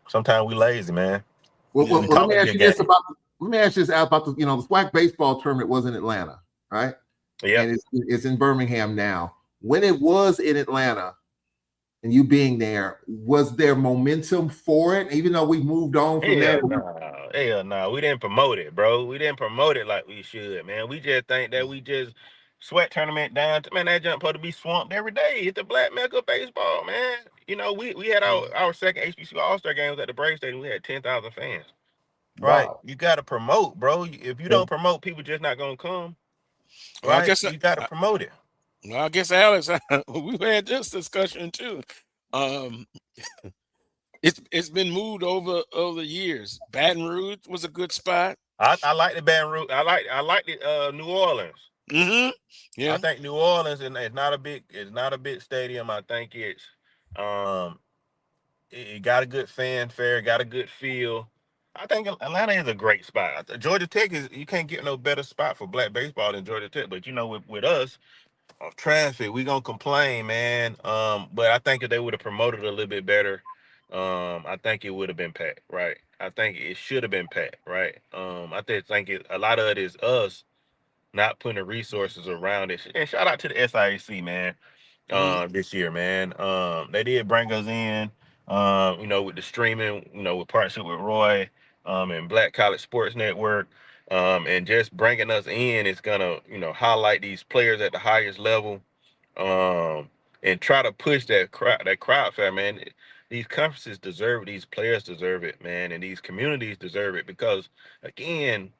sometimes we lazy, man. Well, let me ask you this about the the SWAC baseball tournament was in Atlanta, right? Yeah, and it's in Birmingham now. When it was in Atlanta, and you being there, was there momentum for it? Even though we moved on from that? Hell no. We didn't promote it, bro. We didn't promote it like we should, man. We just think that we just sweat tournament down. Man, that jump supposed to be swamped every day. It's the Black Mecca baseball, man. You know, we had our second HBCU All-Star games at the Brave Stadium. We had 10,000 fans. Right. Wow. You got to promote, bro. If you don't promote, people just not going to come. Well, right? You got to promote it. Well, I guess, Alex, we've had this discussion too. It's been moved over the years. Baton Rouge was a good spot. I like the Baton Rouge. I like the New Orleans. Mm-hmm. Yeah. I think New Orleans it's not a big stadium. I think it got a good fanfare, got a good feel. I think Atlanta is a great spot. Georgia Tech you can't get no better spot for black baseball than Georgia Tech. But you know, with us of traffic, we gonna complain, man. But I think if they would have promoted it a little bit better, I think it would have been packed, right? I think it should have been packed, right? I think a lot of it is us not putting the resources around it. And shout out to the SIAC, man. This year, man. They did bring us in, you know, with the streaming, you know, with partnership with Roy, and Black College Sports Network, and just bringing us in is gonna, you know, highlight these players at the highest level, and try to push that crowd fair, man. These conferences deserve it, these players deserve it, man, and these communities deserve it because, again,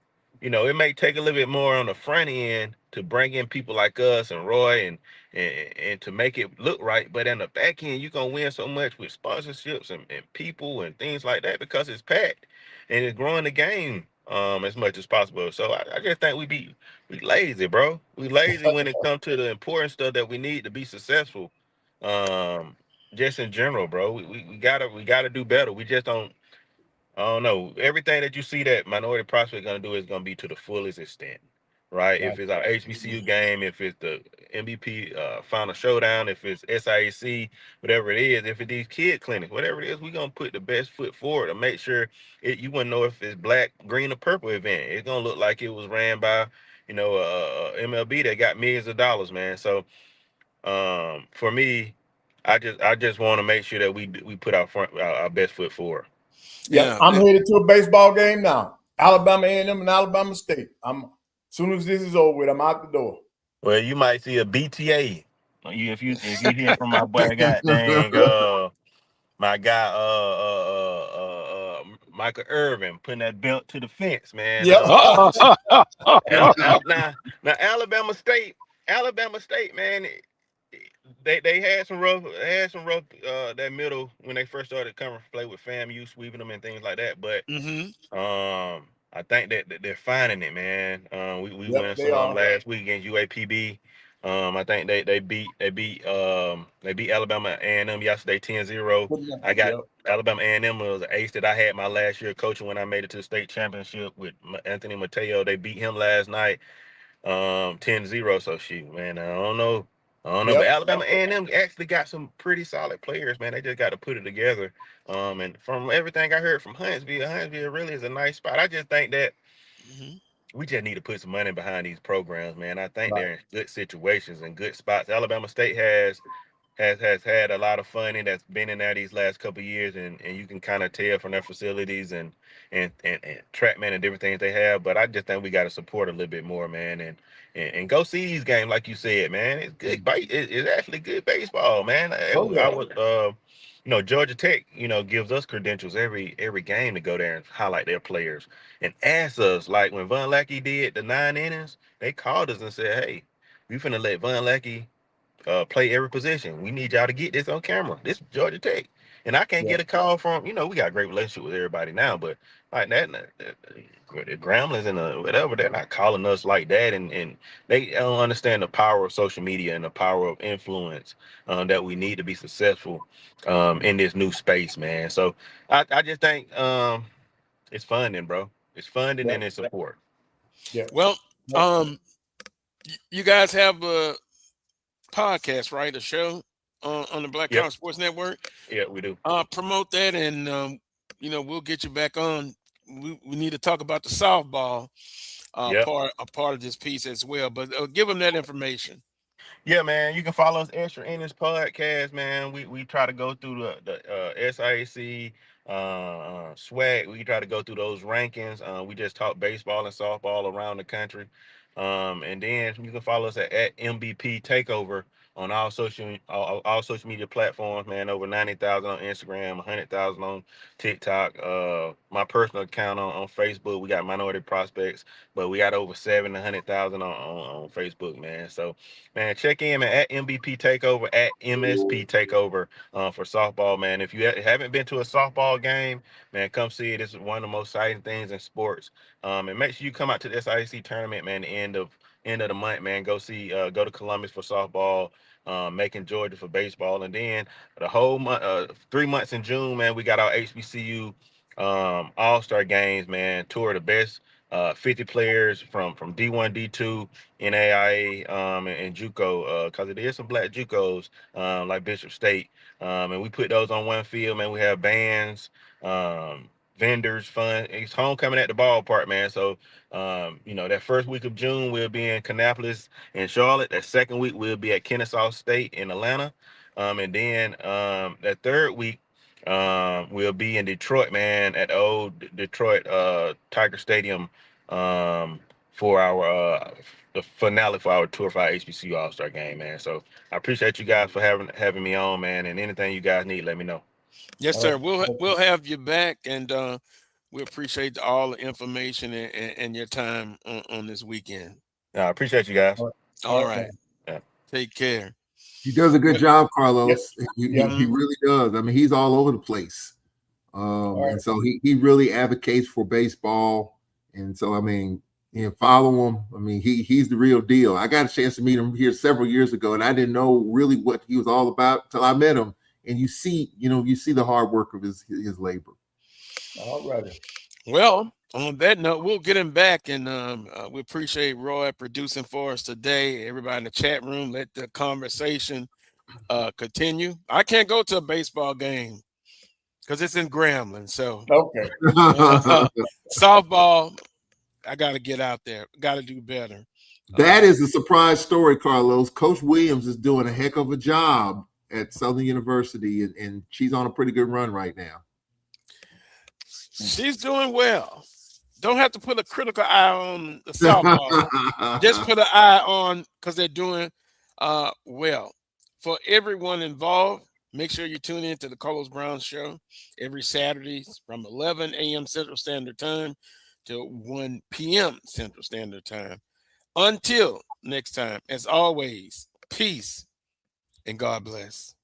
you know, it may take a little bit more on the front end to bring in people like us and Roy and to make it look right. But in the back end, you're going to win so much with sponsorships and people and things like that because it's packed and it's growing the game as much as possible. So I just think we lazy, bro. We lazy when it comes to the important stuff that we need to be successful. Just in general, bro. We gotta do better. We just don't. I don't know. Everything that you see that Minority Prospect gonna do is gonna be to the fullest extent, right? If it's our HBCU game, if it's the MVP final showdown, if it's SIAC, whatever it is, if it's these kid clinics, whatever it is, we're gonna put the best foot forward to make sure you wouldn't know if it's black, green, or purple event. It's gonna look like it was ran by, you know, MLB that got millions of dollars, man. So for me, I just want to make sure that we put our best foot forward. Yeah, I'm headed to a baseball game now. Alabama A&M and Alabama State. As soon as this is over with, I'm out the door. Well, you might see a BTA. If you hear from my boy, my guy, Michael Irvin putting that belt to the fence, man. Yep. Now Alabama State, man. They had some rough that middle when they first started coming to play with FAMU, sweeping them and things like that. But I think that they're finding it, man. We won some last week against UAPB. I think they beat Alabama A&M yesterday 10-0. I got Alabama A&M was an ace that I had my last year coaching when I made it to the state championship with Anthony Mateo. They beat him last night 10-0. So shoot, man, I don't know. But Alabama A&M actually got some pretty solid players, man. They just got to put it together. And from everything I heard from Huntsville really is a nice spot. I just think that we just need to put some money behind these programs, man. I think they're in good situations and good spots. Alabama State has had a lot of funding that's been in there these last couple of years, and you can kind of tell from their facilities and TrackMan and different things they have. But I just think we got to support a little bit more, man, and go see these games like you said, man. It's good. It's actually good baseball, man. I was, you know, Georgia Tech, you know, gives us credentials every game to go there and highlight their players and ask us. Like when Vann Lackey did the 9 innings, they called us and said, "Hey, we finna let Vann Lackey play every position. We need y'all to get this on camera. This is Georgia Tech." And I can't get a call from, you know, we got a great relationship with everybody now, but like that, the Gremlins and whatever, they're not calling us like that. And they don't understand the power of social media and the power of influence that we need to be successful in this new space, man. So I just think it's funding, bro. It's funding and it's support. Yeah. Well, you guys have a podcast, right? A show on the Black College Sports Network. Yeah, we do. Promote that, and you know, we'll get you back on. We need to talk about the softball part of this piece as well. But give them that information. Yeah, man, you can follow us Extra Innings Podcast, man. We try to go through the SIAC, SWAC. We try to go through those rankings. We just talk baseball and softball around the country. And then you can follow us at MVP Takeover on all social media platforms, man. Over 90,000 on Instagram, 100,000 on TikTok. My personal account on Facebook, we got Minority Prospects, but we got over 700,000 on Facebook, man. So, man, check in, man, at MVP Takeover, at MSP Takeover for softball, man. If you haven't been to a softball game, man, come see it. This is one of the most exciting things in sports. And make sure you come out to the SIAC tournament, man. The end of the month, man. Go to Columbus for softball, Macon, Georgia for baseball, and then the whole month, 3 months in June, man. We got our HBCU All-Star games, man. Tour of the best 50 players from D1, D2, NAIA, and JUCO, because it is some black JUCOs like Bishop State, and we put those on one field, man. We have bands, vendors, fun. It's homecoming at the ballpark, man. So, that first week of June, we'll be in Kannapolis and Charlotte. That second week, we'll be at Kennesaw State in Atlanta. And then that third week, we'll be in Detroit, man, at the old Detroit Tiger Stadium for our the finale for our tour for our HBCU All-Star game, man. So I appreciate you guys for having me on, man. And anything you guys need, let me know. Yes, sir. We'll have you back, and we appreciate all the information and your time on this weekend. I appreciate you guys. All right. Yeah. Take care. He does a good job, Carlos. Yes. He really does. I mean, he's all over the place. And so he really advocates for baseball. And so, I mean, follow him. I mean, he's the real deal. I got a chance to meet him here several years ago, and I didn't know really what he was all about until I met him. And you see the hard work of his labor. All righty. Well, on that note, we'll get him back, and we appreciate Roy producing for us today. Everybody in the chat room, let the conversation continue. I can't go to a baseball game because it's in Grambling. So, okay. Softball, I got to get out there. Got to do better. That is a surprise story, Carlos. Coach Williams is doing a heck of a job at Southern University, and she's on a pretty good run right now. She's doing well. Don't have to put a critical eye on the softball. Just put an eye on because they're doing well. For everyone involved, make sure you tune in to the Carlos Brown Show every Saturday from 11 a.m. Central Standard Time to 1 p.m. Central Standard Time. Until next time, as always, peace and God bless.